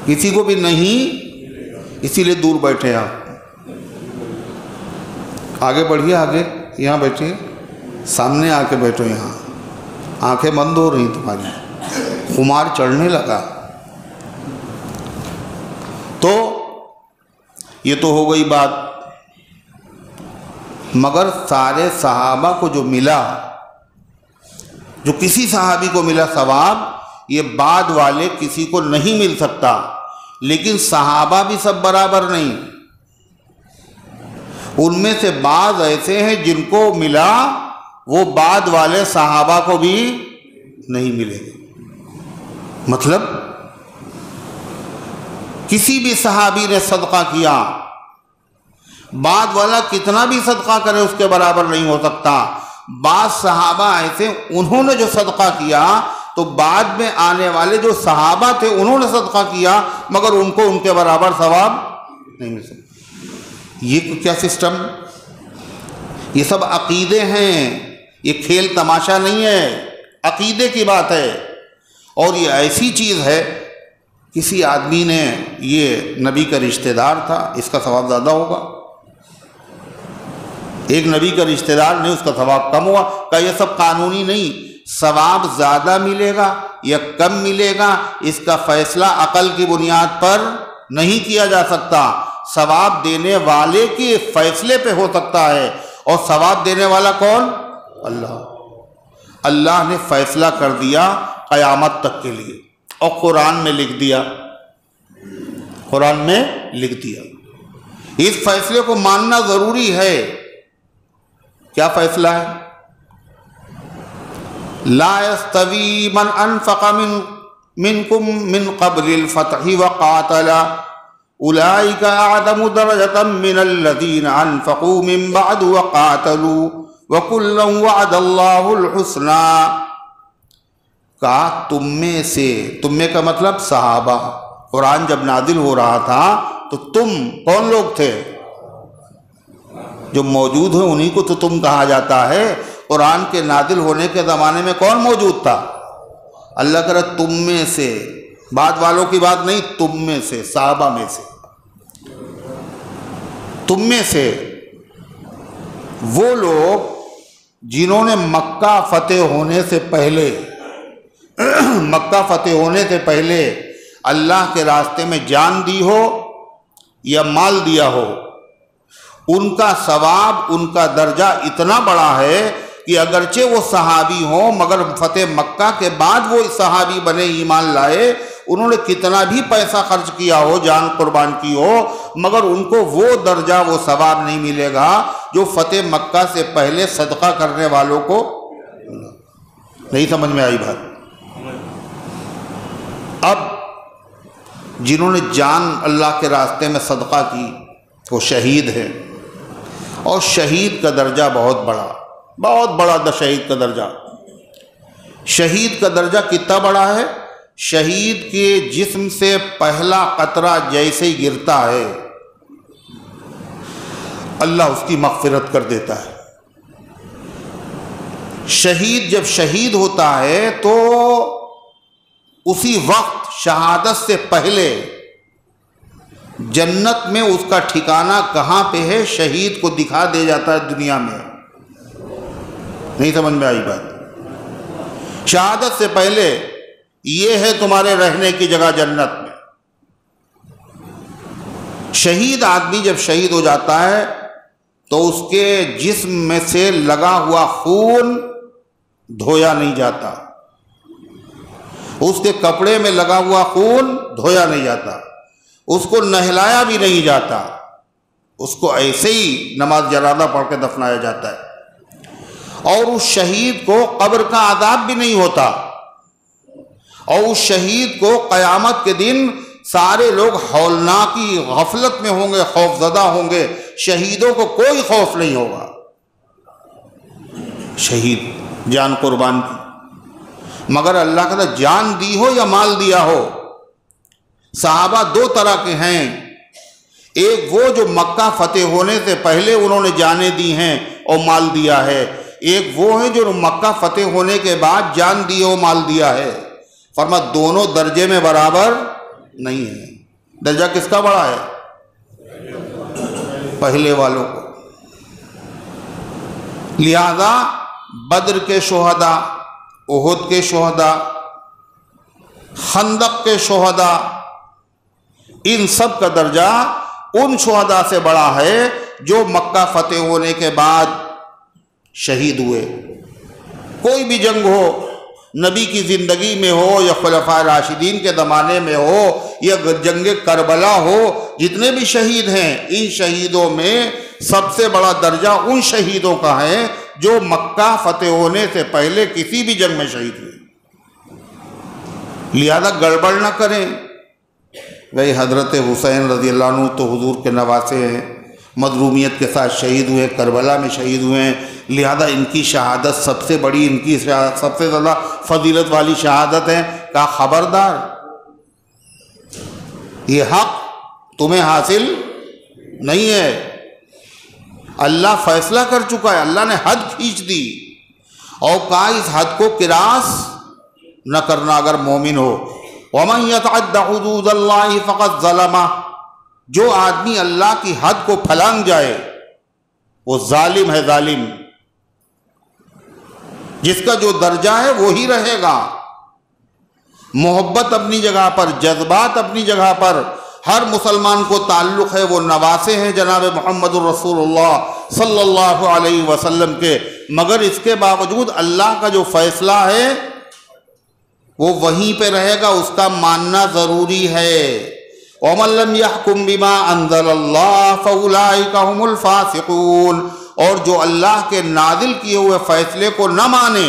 کسی کو بھی نہیں، اسی لیے دور بیٹھے آپ. آگے بڑھیے، آگے یہاں بیٹھیے، سامنے آ کے بیٹھو. یہاں آنکھیں بند ہو رہی تمہاری، خمار چڑھنے لگا. تو یہ تو ہو گئی بات. مگر سارے صحابہ کو جو ملا، جو کسی صحابی کو ملا ثواب، یہ بعد والے کسی کو نہیں مل سکتا. لیکن صحابہ بھی سب برابر نہیں. ان میں سے بعض ایسے ہیں جن کو ملا وہ بعد والے صحابہ کو بھی نہیں ملے گے. مطلب کسی بھی صحابی نے صدقہ کیا، بعد والا کتنا بھی صدقہ کرے اس کے برابر نہیں ہو سکتا. بعض صحابہ ایسے انہوں نے جو صدقہ کیا تو بعد میں آنے والے جو صحابہ تھے انہوں نے صدقہ کیا مگر ان کو ان کے برابر ثواب نہیں مل سکتا. یہ کیا سسٹم؟ یہ سب عقیدے ہیں، یہ کھیل تماشا نہیں ہے، عقیدے کی بات ہے. اور یہ ایسی چیز ہے، کسی آدمی نے یہ نبی کا رشتہ دار تھا، اس کا ثواب زیادہ ہوگا. ایک نبی کا رشتہ دار نہیں، اس کا ثواب کم ہوا. کہ یہ سب قانونی نہیں، ثواب زیادہ ملے گا یا کم ملے گا اس کا فیصلہ عقل کی بنیاد پر نہیں کیا جا سکتا. ثواب دینے والے کے فیصلے پہ ہو سکتا ہے. اور ثواب دینے والا کون؟ اللہ. اللہ نے فیصلہ کر دیا قیامت تک کے لیے اور قرآن میں لکھ دیا. قرآن میں لکھ دیا. اس فیصلے کو ماننا ضروری ہے. کیا فیصلہ ہے؟ لا يستوی من انفق منکم من قبل الفتح وقاتل اولئک اعظم درجة من الذین انفقوا من بعد وقاتلوا وکلا وعد اللہ الحسنى. کہا تم میں سے، تم میں کا مطلب صحابہ. قرآن جب نازل ہو رہا تھا تو تم کون لوگ تھے؟ جو موجود ہیں انہی کو تو تم کہا جاتا ہے. قرآن کے نازل ہونے کے زمانے میں کون موجود تھا؟ اللہ کرے تم میں سے، بعد والوں کی بات نہیں، تم میں سے، صحابہ میں سے. تم میں سے وہ لوگ جنہوں نے مکہ فتح ہونے سے پہلے اللہ کے راستے میں جان دی ہو یا مال دیا ہو، ان کا ثواب، ان کا درجہ اتنا بڑا ہے کہ اگرچہ وہ صحابی ہوں مگر فتح مکہ کے بعد وہ صحابی بنے، ایمان لائے، انہوں نے کتنا بھی پیسہ خرچ کیا ہو، جان قربان کی ہو، مگر ان کو وہ درجہ، وہ ثواب نہیں ملے گا جو فتح مکہ سے پہلے صدقہ کرنے والوں کو. نہیں سمجھ میں آئی بات؟ اب جنہوں نے جان اللہ کے راستے میں صدقہ کی وہ شہید ہیں، اور شہید کا درجہ بہت بڑا شہید کا درجہ. شہید کا درجہ کتنا بڑا ہے؟ شہید کے جسم سے پہلا قطرہ جیسے ہی گرتا ہے اللہ اس کی مغفرت کر دیتا ہے. شہید جب شہید ہوتا ہے تو اسی وقت شہادت سے پہلے جنت میں اس کا ٹھکانہ کہاں پہ ہے شہید کو دکھا دیا جاتا ہے دنیا میں. نہیں سمجھ میں آئی بات؟ شہادت سے پہلے یہ ہے تمہارے رہنے کی جگہ جنت میں. شہید آدمی جب شہید ہو جاتا ہے تو اس کے جسم میں سے لگا ہوا خون دھویا نہیں جاتا، اس کے کپڑے میں لگا ہوا خون دھویا نہیں جاتا، اس کو نہلایا بھی نہیں جاتا، اس کو ایسے ہی نماز جنازہ پڑھ کے دفنایا جاتا ہے. اور اس شہید کو قبر کا عذاب بھی نہیں ہوتا، اور اس شہید کو قیامت کے دن سارے لوگ ہولناکی غفلت میں ہوں گے، خوف زدہ ہوں گے. شہیدوں کو کوئی خوف نہیں ہوگا. شہید جان قربان کی، مگر اللہ کا جان دی ہو یا مال دیا ہو. صحابہ دو طرح کے ہیں، ایک وہ جو مکہ فتح ہونے سے پہلے انہوں نے جانیں دی ہیں اور مال دیا ہے، ایک وہ ہے جو مکہ فتح ہونے کے بعد جان دی ہو مال دیا ہے. فرما دونوں درجے میں برابر نہیں ہے. درجہ کس کا بڑا ہے؟ پہلے والوں کو. لہذا بدر کے شہداء، احد کے شہداء، خندق کے شہداء، ان سب کا درجہ ان شہداء سے بڑا ہے جو مکہ فتح ہونے کے بعد شہید ہوئے. کوئی بھی جنگ ہو، نبی کی زندگی میں ہو یا خلفائے راشدین کے زمانے میں ہو یا جنگ کربلا ہو، جتنے بھی شہید ہیں ان شہیدوں میں سب سے بڑا درجہ ان شہیدوں کا ہے جو مکہ فتح ہونے سے پہلے کسی بھی جنگ میں شہید ہوئے. لہذا گڑبڑ نہ کریں. بھائی حضرت حسین رضی اللہ عنہ تو حضور کے نواسے ہیں، مظلومیت کے ساتھ شہید ہوئے، کربلا میں شہید ہوئے ہیں، لہذا ان کی شہادت سب سے بڑی، ان کی سب سے زیادہ فضیلت والی شہادت ہے. کہا خبردار، یہ حق تمہیں حاصل نہیں ہے. اللہ فیصلہ کر چکا ہے، اللہ نے حد کھینچ دی اور کہا اس حد کو کراس نہ کرنا اگر مومن ہو. وَمَن يَتَعَدَّ حُدُودَ اللَّهِ فَقَدْ ظَلَمَ، جو آدمی اللہ کی حد کو پھلانگ جائے وہ ظالم ہے. ظالم جس کا جو درجہ ہے وہی رہے گا. محبت اپنی جگہ پر، جذبات اپنی جگہ پر، ہر مسلمان کو تعلق ہے، وہ نواسے ہیں جناب محمد الرسول اللہ صلی اللہ علیہ وسلم کے، مگر اس کے باوجود اللہ کا جو فیصلہ ہے وہ وہیں پہ رہے گا، اس کا ماننا ضروری ہے. وَمَن لَّمْ يَحْكُم بِمَا أَنزَلَ اللَّهُ فَأُولَٰئِكَ هُمُ الْفَاسِقُونَ، اور جو اللہ کے نازل کیے ہوئے فیصلے کو نہ مانے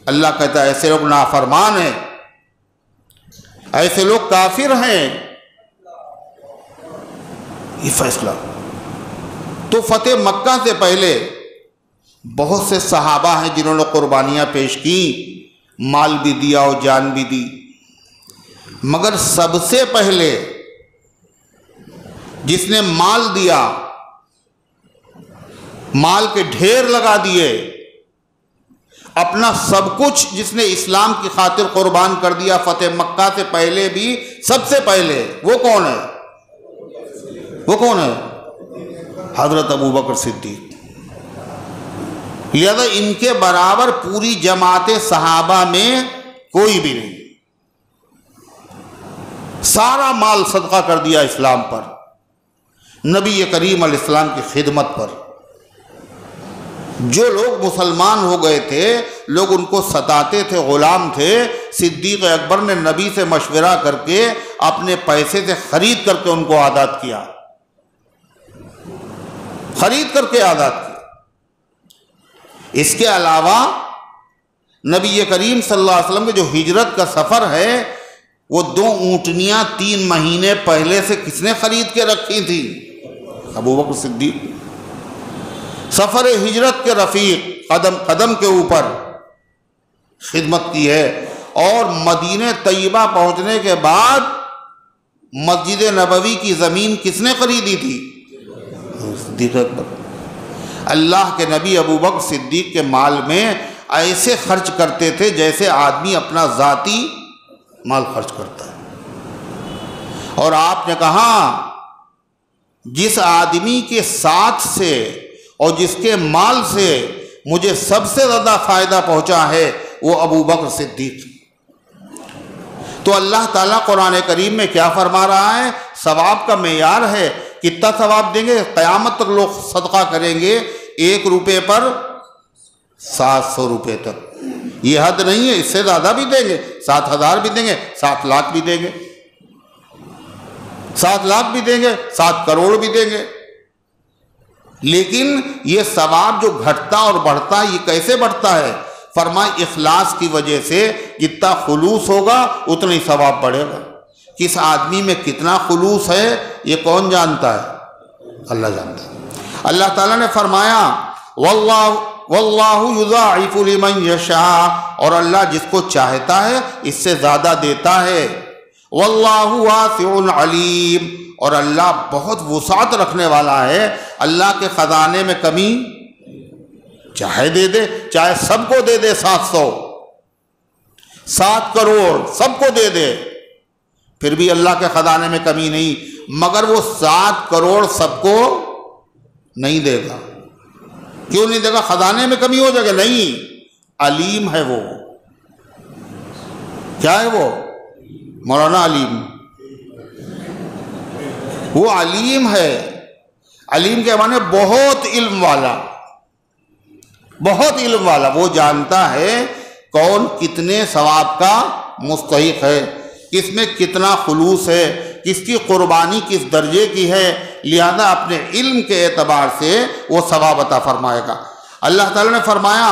اللہ کہتا ہے ایسے لوگ نافرمان ہیں، ایسے لوگ کافر ہیں۔ یہ فیصلہ تو فتح مکہ سے پہلے بہت سے صحابہ ہیں جنہوں نے قربانیاں پیش کی، مال بھی دیا اور جان بھی دی، مگر سب سے پہلے جس نے مال دیا، مال کے ڈھیر لگا دیے، اپنا سب کچھ جس نے اسلام کی خاطر قربان کر دیا فتح مکہ سے پہلے بھی، سب سے پہلے وہ کون ہے؟ وہ کون ہے؟ حضرت ابوبکر صدیق۔ لہذا ان کے برابر پوری جماعت صحابہ میں کوئی بھی نہیں، سارا مال صدقہ کر دیا اسلام پر، نبی کریم علیہ السلام کی خدمت پر۔ جو لوگ مسلمان ہو گئے تھے، لوگ ان کو ستاتے تھے، غلام تھے، صدیق اکبر نے نبی سے مشورہ کر کے اپنے پیسے سے خرید کر کے ان کو آزاد کیا، خرید کر کے آزاد کیا۔ اس کے علاوہ نبی کریم صلی اللہ علیہ وسلم کے جو ہجرت کا سفر ہے، وہ 2 اونٹنیاں 3 مہینے پہلے سے کس نے خرید کے رکھی تھی؟ ابوبکر صدیق۔ سفر ہجرت کے رفیق، قدم قدم کے اوپر خدمت کی ہے، اور مدینہ طیبہ پہنچنے کے بعد مسجد نبوی کی زمین کس نے خریدی تھی؟ صدیق اکبر۔ اللہ کے نبی ابوبکر صدیق کے مال میں ایسے خرچ کرتے تھے جیسے آدمی اپنا ذاتی مال خرچ کرتا ہے۔ اور آپ نے کہا جس آدمی کے ساتھ سے اور جس کے مال سے مجھے سب سے زیادہ فائدہ پہنچا ہے وہ ابوبکر صدیق۔ تو اللہ تعالیٰ قرآن کریم میں کیا فرما رہا ہے؟ ثواب کا معیار ہے، کتنا ثواب دیں گے؟ قیامت تک لوگ صدقہ کریں گے 1 روپے پر 700 روپے تک۔ یہ حد نہیں ہے، اس سے زیادہ بھی دیں گے، 7,000 بھی دیں گے، 7 لاکھ بھی دیں گے، 7 لاکھ بھی دیں گے، 7 کروڑ بھی دیں گے۔ لیکن یہ ثواب جو گھٹتا اور بڑھتا ہے، یہ کیسے بڑھتا ہے؟ فرمائے اخلاص کی وجہ سے، جتنا خلوص ہوگا اتنا ہی ثواب بڑھے گا۔ کس آدمی میں کتنا خلوص ہے یہ کون جانتا ہے؟ اللہ جانتا ہے۔ اللہ تعالیٰ نے فرمایا واللہ یضاعف لمن یشاء، اور اللہ جس کو چاہتا ہے اس سے زیادہ دیتا ہے۔ واللہ واسع علیم، اور اللہ بہت وسعت رکھنے والا ہے، اللہ کے خزانے میں کمی چاہے دے دے، چاہے سب کو دے دے، 7 کروڑ سب کو دے دے، پھر بھی اللہ کے خزانے میں کمی نہیں، مگر وہ 7 کروڑ سب کو نہیں دے گا۔ کیوں نہیں دے گا؟ خزانے میں کمی ہو جائے گا؟ نہیں، علیم ہے وہ۔ کیا ہے وہ؟ مولانا علیم، وہ علیم ہے۔ علیم کے معنی بہت علم والا، بہت علم والا۔ وہ جانتا ہے کون کتنے ثواب کا مستحق ہے، کس میں کتنا خلوص ہے، کس کی قربانی کس درجے کی ہے، لہذا اپنے علم کے اعتبار سے وہ ثواب عطا فرمائے گا۔ اللہ تعالیٰ نے فرمایا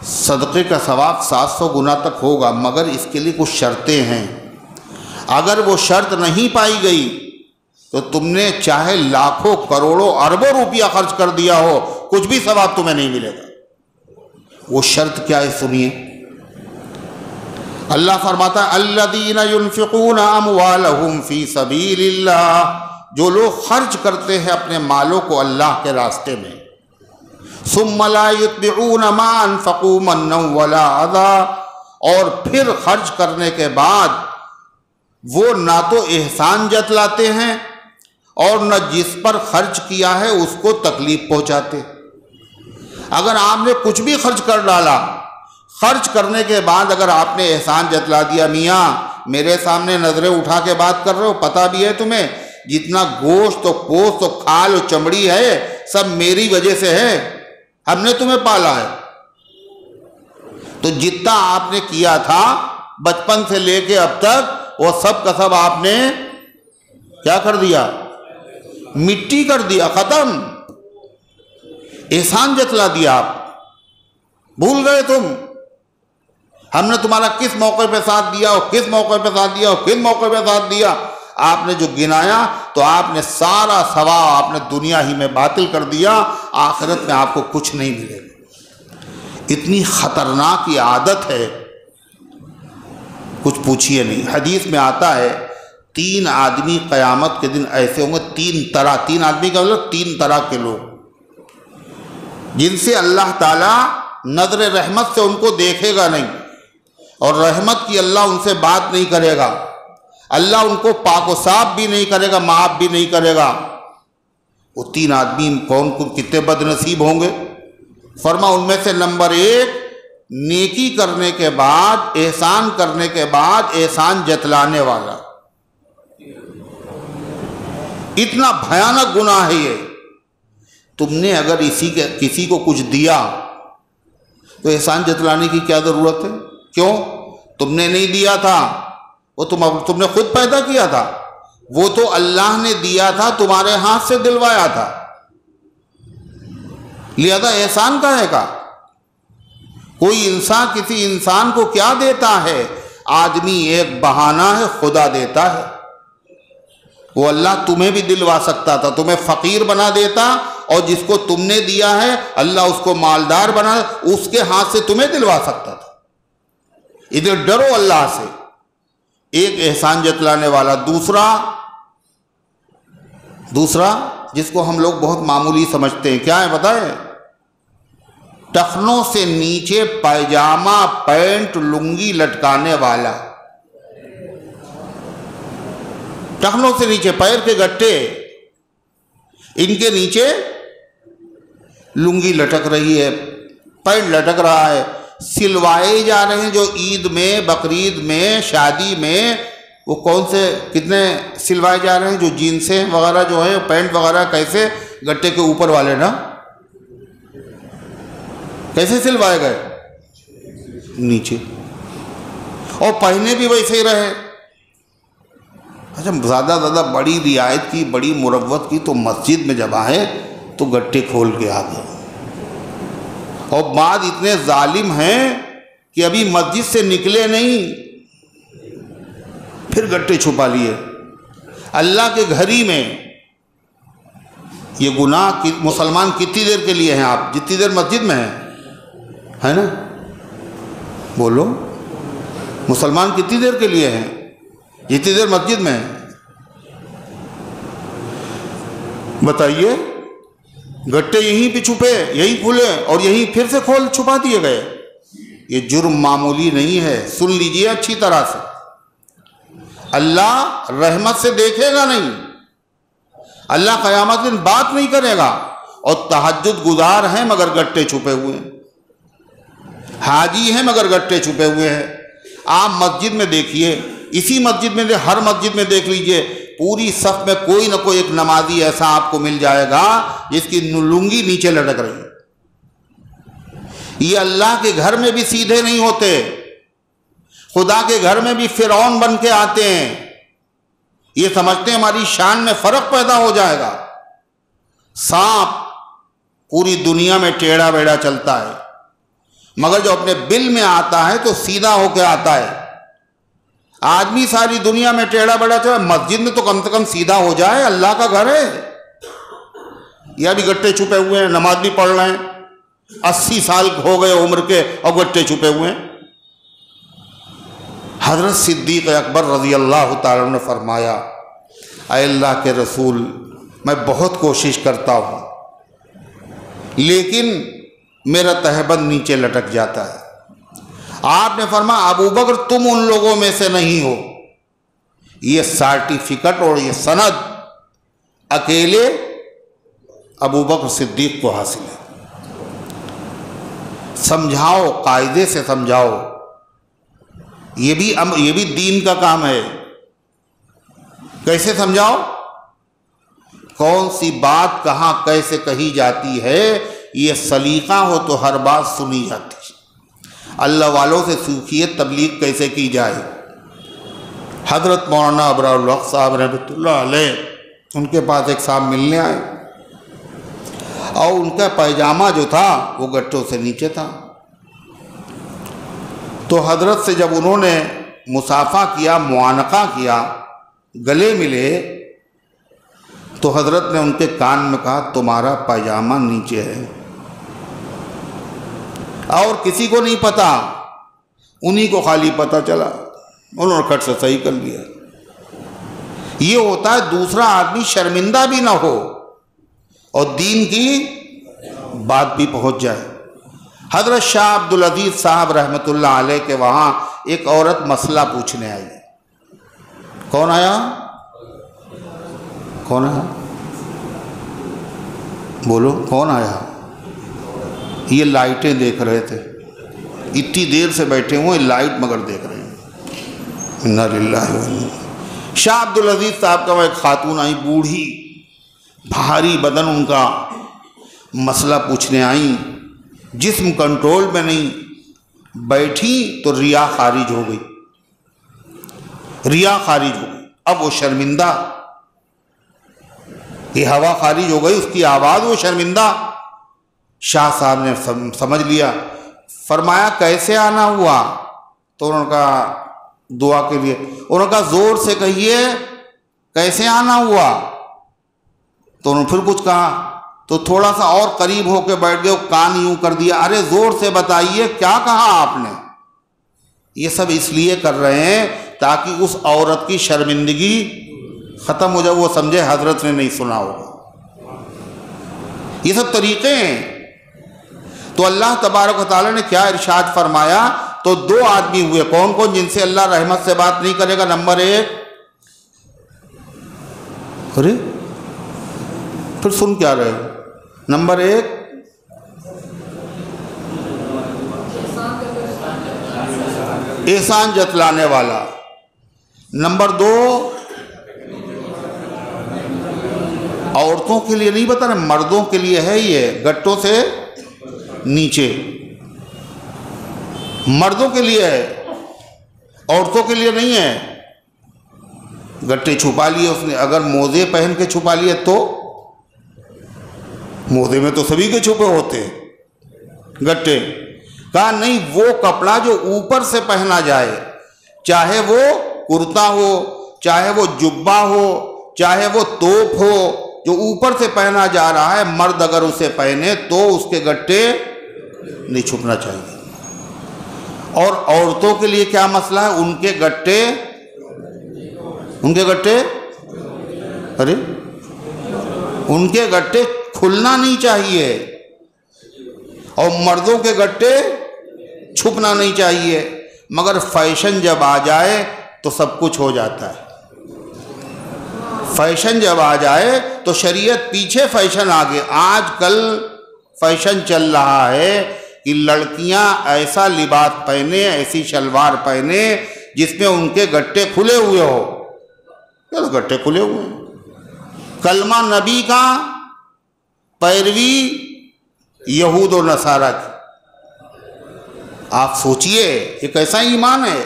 صدقے کا ثواب 700 گنا تک ہوگا، مگر اس کے لیے کچھ شرطیں ہیں۔ اگر وہ شرط نہیں پائی گئی تو تم نے چاہے لاکھوں کروڑوں اربوں روپیہ خرچ کر دیا ہو، کچھ بھی ثواب تمہیں نہیں ملے گا۔ وہ شرط کیا ہے سنیے۔ اللہ فرماتا ہے الذین ينفقون اموالهم فی سبیل اللہ، جو لوگ خرچ کرتے ہیں اپنے مالوں کو اللہ کے راستے میں، ثم لا يتبعون ما انفقوا منا ولا اذى، اور پھر خرچ کرنے کے بعد وہ نہ تو احسان جتلاتے ہیں اور نہ جس پر خرچ کیا ہے اس کو تکلیف پہنچاتے۔ اگر آپ نے کچھ بھی خرچ کر ڈالا، خرچ کرنے کے بعد اگر آپ نے احسان جتلا دیا، میاں میرے سامنے نظریں اٹھا کے بات کر رہے ہو، پتہ بھی ہے تمہیں جتنا گوشت و پوست و کھال و چمڑی ہے سب میری وجہ سے ہے، ہم نے تمہیں پالا ہے، تو جتنا آپ نے کیا تھا بچپن سے لے کے اب تک وہ سب کا سب آپ نے کیا کر دیا؟ مٹی کر دیا، ختم، احسان جتلا دیا آپ۔ بھول گئے تم؟ ہم نے تمہارا کس موقع پہ ساتھ دیا اور کس موقع پہ ساتھ دیا اور کس موقع پہ ساتھ دیا؟ آپ نے جو گنایا تو آپ نے سارا ثواب آپ نے دنیا ہی میں باطل کر دیا، آخرت میں آپ کو کچھ نہیں ملے گا۔ اتنی خطرناک یہ عادت ہے، کچھ پوچھئے نہیں۔ حدیث میں آتا ہے 3 آدمی قیامت کے دن ایسے ہوں گے، 3 آدمی کا مطلب 3 طرح کے لوگ، جن سے اللہ تعالیٰ نظر رحمت سے ان کو دیکھے گا نہیں، اور رحمت کی اللہ ان سے بات نہیں کرے گا، اللہ ان کو پاک و صاف بھی نہیں کرے گا، معاف بھی نہیں کرے گا۔ وہ 3 آدمی کون کتنے بد نصیب ہوں گے؟ فرما ان میں سے نمبر 1، نیکی کرنے کے بعد، احسان کرنے کے بعد احسان جتلانے والا۔ اتنا بھیانک گناہ ہے یہ۔ تم نے اگر کسی کو کچھ دیا تو احسان جتلانے کی کیا ضرورت ہے؟ کیوں؟ تم نے نہیں دیا تھا، وہ تم نے خود پیدا کیا تھا، وہ تو اللہ نے دیا تھا، تمہارے ہاتھ سے دلوایا تھا، لہذا احسان کہے گا؟ کوئی انسان کسی انسان کو کیا دیتا ہے؟ آدمی ایک بہانہ ہے، خدا دیتا ہے۔ وہ اللہ تمہیں بھی دلوا سکتا تھا، تمہیں فقیر بنا دیتا، اور جس کو تم نے دیا ہے اللہ اس کو مالدار بنا، اس کے ہاتھ سے تمہیں دلوا سکتا تھا۔ ادھر ڈرو اللہ سے۔ ایک احسان جتلانے والا۔ دوسرا جس کو ہم لوگ بہت معمولی سمجھتے ہیں، کیا ہے بتائیں؟ ٹخنوں سے نیچے پائجامہ، پینٹ، لنگی لٹکانے والا۔ ٹخنوں سے نیچے پیر کے گٹے، ان کے نیچے لنگی لٹک رہی ہے، پینٹ لٹک رہا ہے، سلوائے جا رہے ہیں جو عید میں، بقرعید میں، شادی میں، وہ کون سے کتنے سلوائے جا رہے ہیں؟ جو جینسیں وغیرہ جو ہیں، پینٹ وغیرہ کیسے گٹے کے اوپر والے نا، کیسے سلوائے گئے؟ نیچے، اور پہنے بھی ویسے ہی رہے۔ اچھا زیادہ بڑی رعایت کی، بڑی مروت کی تو مسجد میں جب آئے تو گٹے کھول کے آ گئے، اور بعد اتنے ظالم ہیں کہ ابھی مسجد سے نکلے نہیں، پھر گٹے چھپا لیے۔ اللہ کے گھر ہی میں یہ گناہ مسلمان کتنی دیر کے لیے ہیں؟ آپ جتنی دیر مسجد میں ہیں، ہے نا؟ بولو، مسلمان کتنی دیر کے لیے ہیں؟ جتنی دیر مسجد میں ہیں۔ بتائیے، گٹے یہیں پہ چھپے، یہیں کھلے، اور یہیں پھر سے کھول چھپا دیے گئے۔ یہ جرم معمولی نہیں ہے، سن لیجئے اچھی طرح سے۔ اللہ رحمت سے دیکھے گا نہیں، اللہ قیامت دن بات نہیں کرے گا، اور تہجد گزار ہیں مگر گٹے چھپے ہوئے ہیں، حاجی ہیں مگر گٹے چھپے ہوئے ہیں۔ آپ مسجد میں دیکھیے، اسی مسجد میں ہر مسجد میں دیکھ لیجئے، پوری صف میں کوئی نہ کوئی ایک نمازی ایسا آپ کو مل جائے گا جس کی لنگی نیچے لٹک رہی ہے۔ یہ اللہ کے گھر میں بھی سیدھے نہیں ہوتے، خدا کے گھر میں بھی فرعون بن کے آتے ہیں۔ یہ سمجھتے ہیں ہماری شان میں فرق پیدا ہو جائے گا۔ سانپ پوری دنیا میں ٹیڑھا بیڑھا چلتا ہے، مگر جو اپنے بل میں آتا ہے تو سیدھا ہو کے آتا ہے۔ آدمی ساری دنیا میں ٹیڑھا بیڑھا چلا، مسجد میں تو کم سے کم سیدھا ہو جائے، اللہ کا گھر ہے۔ یہ بھی گٹے چھپے ہوئے ہیں، نماز بھی پڑھ رہے ہیں، 80 سال ہو گئے عمر کے، اور گٹے چھپے ہوئے ہیں۔ حضرت صدیق اکبر رضی اللہ تعالیٰ نے فرمایا، اے اللہ کے رسول، میں بہت کوشش کرتا ہوں لیکن میرا تہبند نیچے لٹک جاتا ہے۔ آپ نے فرمایا، ابو بکر تم ان لوگوں میں سے نہیں ہو۔ یہ سرٹیفکیٹ اور یہ سند اکیلے ابو بکر صدیق کو حاصل ہے۔ سمجھاؤ، قاعدے سے سمجھاؤ، یہ بھی دین کا کام ہے۔ کیسے سمجھاؤ؟ کون سی بات کہاں کیسے کہی جاتی ہے، یہ سلیقہ ہو تو ہر بات سنی جاتی۔ اللہ والوں سے سیکھیے تبلیغ کیسے کی جائے۔ حضرت مولانا ابرار الحق صاحب رحمۃ اللہ علیہ، ان کے پاس ایک صاحب ملنے آئے، اور ان کا پائجامہ جو تھا وہ گٹوں سے نیچے تھا۔ تو حضرت سے جب انہوں نے مصافحہ کیا، معانقہ کیا، گلے ملے، تو حضرت نے ان کے کان میں کہا تمہارا پائجامہ نیچے ہے، اور کسی کو نہیں پتا، انہی کو خالی پتہ چلا، انہوں نے کٹ سے صحیح کر لیا۔ یہ ہوتا ہے دوسرا آدمی شرمندہ بھی نہ ہو اور دین کی بات بھی پہنچ جائے۔ حضرت شاہ عبدالعزیز صاحب رحمۃ اللہ علیہ کے وہاں ایک عورت مسئلہ پوچھنے آئی۔ کون آیا؟ کون آیا؟ بولو کون آیا؟ یہ لائٹیں دیکھ رہے تھے، اتنی دیر سے بیٹھے ہوئے لائٹ مگر دیکھ رہے ہیں۔ انا للہ و انا۔ شاہ عبدالعزیز صاحب کا وہ ایک خاتون آئی، بوڑھی، بھاری بدن ان کا، مسئلہ پوچھنے آئیں، جسم کنٹرول میں نہیں، بیٹھی تو ریا خارج ہو گئی، ریا خارج ہو گئی، اب وہ شرمندہ، یہ ہوا خارج ہو گئی، اس کی آواز، وہ شرمندہ۔ شاہ صاحب نے سمجھ لیا، فرمایا کیسے آنا ہوا؟ تو انہوں نے کہا دعا کے لیے، انہوں نے کہا زور سے کہیے کیسے آنا ہوا؟ تو انہوں نے پھر کچھ کہا، تو تھوڑا سا اور قریب ہو کے بیٹھ گئے، کان یوں کر دیا، ارے زور سے بتائیے کیا کہا آپ نے؟ یہ سب اس لیے کر رہے ہیں تاکہ اس عورت کی شرمندگی ختم ہو جائے، وہ سمجھے حضرت نے نہیں سنا ہوگا۔ یہ سب طریقے ہیں۔ تو اللہ تبارک و تعالیٰ نے کیا ارشاد فرمایا؟ تو دو آدمی ہوئے، کون کون؟ جن سے اللہ رحمت سے بات نہیں کرے گا۔ نمبر ایک، ارے پھر سن کیا رہے ہو؟ نمبر ایک، احسان جتلانے والا۔ نمبر دو، عورتوں کے لیے نہیں بتا رہے، مردوں کے لیے ہے یہ، گٹوں سے نیچے، مردوں کے لیے ہے، عورتوں کے لیے نہیں ہے۔ گٹے چھپا لیے اس نے، اگر موزے پہن کے چھپا لیے تو موزے میں تو سبھی کے چھپے ہوتے گٹے، کہا نہیں، وہ کپڑا جو اوپر سے پہنا جائے، چاہے وہ کرتا ہو، چاہے وہ جبہ ہو، چاہے وہ توپ ہو، جو اوپر سے پہنا جا رہا ہے، مرد اگر اسے پہنے تو اس کے گٹے نہیں چھپنا چاہیے۔ اور عورتوں کے لیے کیا مسئلہ ہے؟ ان کے گٹے ارے ان کے گٹے کھلنا نہیں چاہیے، اور مردوں کے گٹے چھپنا نہیں چاہیے۔ مگر فیشن جب آ جائے تو سب کچھ ہو جاتا ہے۔ فیشن جب آ جائے تو شریعت پیچھے، فیشن آگے۔ آج کل فیشن چل رہا ہے کہ لڑکیاں ایسا لباس پہنے، ایسی شلوار پہنے جس میں ان کے گٹے کھلے ہوئے ہو۔ کیا گٹے کھلے ہوئے ہیں؟ کلمہ نبی کا، پیروی یہود و نصارہ کی۔ آپ سوچئے یہ کیسا ایمان ہے؟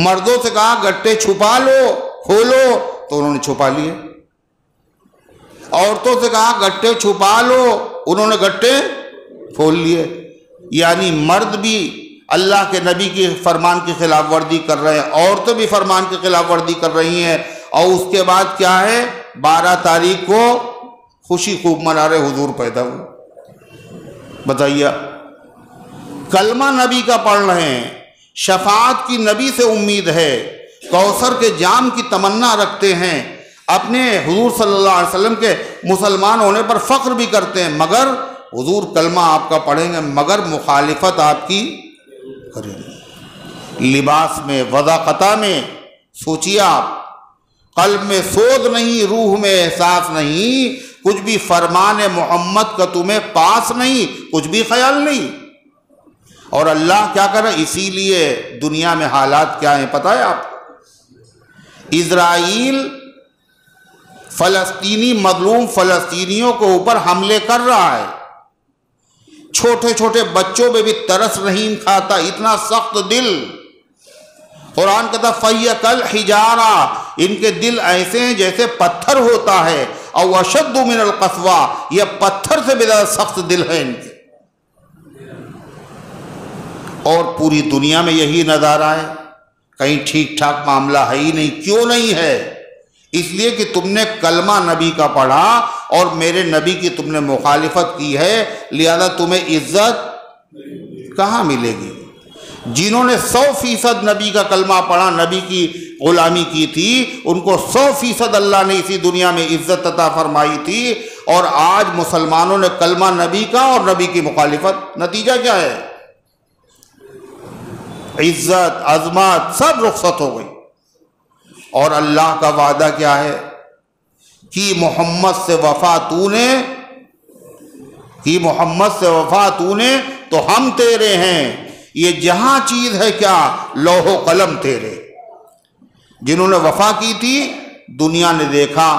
مردوں سے کہا گٹے چھپا لو، کھولو، تو انہوں نے چھپا لیے۔ عورتوں سے کہا گٹے چھپا لو، انہوں نے گٹے کھول لیے۔ یعنی مرد بھی اللہ کے نبی کی فرمان کی خلاف ورزی کر رہے ہیں، عورتیں بھی فرمان کی خلاف ورزی کر رہی ہیں، اور اس کے بعد کیا ہے؟ 12 تاریخ کو خوشی خوب منا رہے حضور پیدا ہوئے۔ بتائیے، کلمہ نبی کا پڑھ رہے ہیں، شفاعت کی نبی سے امید ہے، کوثر کے جام کی تمنا رکھتے ہیں، اپنے حضور صلی اللہ علیہ وسلم کے مسلمان ہونے پر فخر بھی کرتے ہیں، مگر حضور کلمہ آپ کا پڑھیں گے مگر مخالفت آپ کی کریں گے۔ لباس میں، وضاقتہ میں، سوچیے آپ، قلب میں سوز نہیں، روح میں احساس نہیں، کچھ بھی فرمان محمد کا تمہیں پاس نہیں، کچھ بھی خیال نہیں۔ اور اللہ کیا کر رہا ہے؟ اسی لیے دنیا میں حالات کیا ہیں پتہ ہے آپ؟ اسرائیل فلسطینی مظلوم فلسطینیوں کے اوپر حملے کر رہا ہے، چھوٹے چھوٹے بچوں میں بھی ترس نہیں کھاتا، اتنا سخت دل۔ قرآن کہتا فَهِيَ كَالْحِجَارَةِ، ان کے دل ایسے ہیں جیسے پتھر ہوتا ہے، اور وَأَشَدُّ مِنَ الْقَسْوَةِ، یہ پتھر سے بھی زیادہ سخت دل ہے ان کے۔ اور پوری دنیا میں یہی نظارہ ہے، کہیں ٹھیک ٹھاک معاملہ ہے ہی نہیں۔ کیوں نہیں ہے؟ اس لیے کہ تم نے کلمہ نبی کا پڑھا اور میرے نبی کی تم نے مخالفت کی ہے، لہذا تمہیں عزت کہاں ملے گی؟ جنہوں نے 100% نبی کا کلمہ پڑھا، نبی کی غلامی کی تھی، ان کو 100% اللہ نے اسی دنیا میں عزت عطا فرمائی تھی، اور آج مسلمانوں نے کلمہ نبی کا اور نبی کی مخالفت، نتیجہ کیا ہے؟ عزت، عظمت سب رخصت ہو گئی۔ اور اللہ کا وعدہ کیا ہے کہ محمد سے وفا تو نے تو ہم تیرے ہیں، یہ جہاں چیز ہے کیا، لوح و قلم تیرے۔ جنہوں نے وفا کی تھی، دنیا نے دیکھا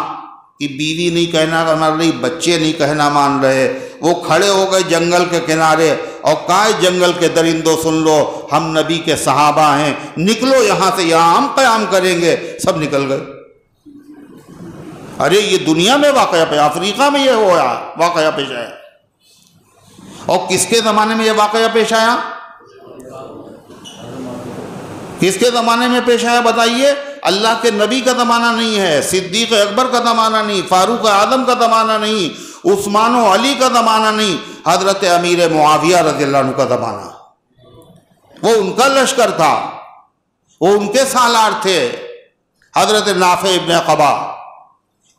کہ بیوی نہیں کہنا مان رہی، بچے نہیں کہنا مان رہے، وہ کھڑے ہو گئے جنگل کے کنارے اور کہا جنگل کے درندوں سن لو، ہم نبی کے صحابہ ہیں، نکلو یہاں سے، یہاں ہم قیام کریں گے۔ سب نکل گئے۔ ارے یہ دنیا میں واقعہ پہ، افریقہ میں یہ ہوا واقعہ پیش آیا۔ اور کس کے زمانے میں یہ واقعہ پیش آیا؟ کس کے زمانے میں پیش آیا بتائیے؟ اللہ کے نبی کا زمانہ نہیں ہے، صدیق اکبر کا زمانہ نہیں، فاروق اعظم کا زمانہ نہیں، عثمان و علی کا زمانہ نہیں، حضرت امیر معاویہ رضی اللہ عنہ کا زمانہ۔ وہ ان کا لشکر تھا، وہ ان کے سالار تھے۔ حضرت نافع ابن قبا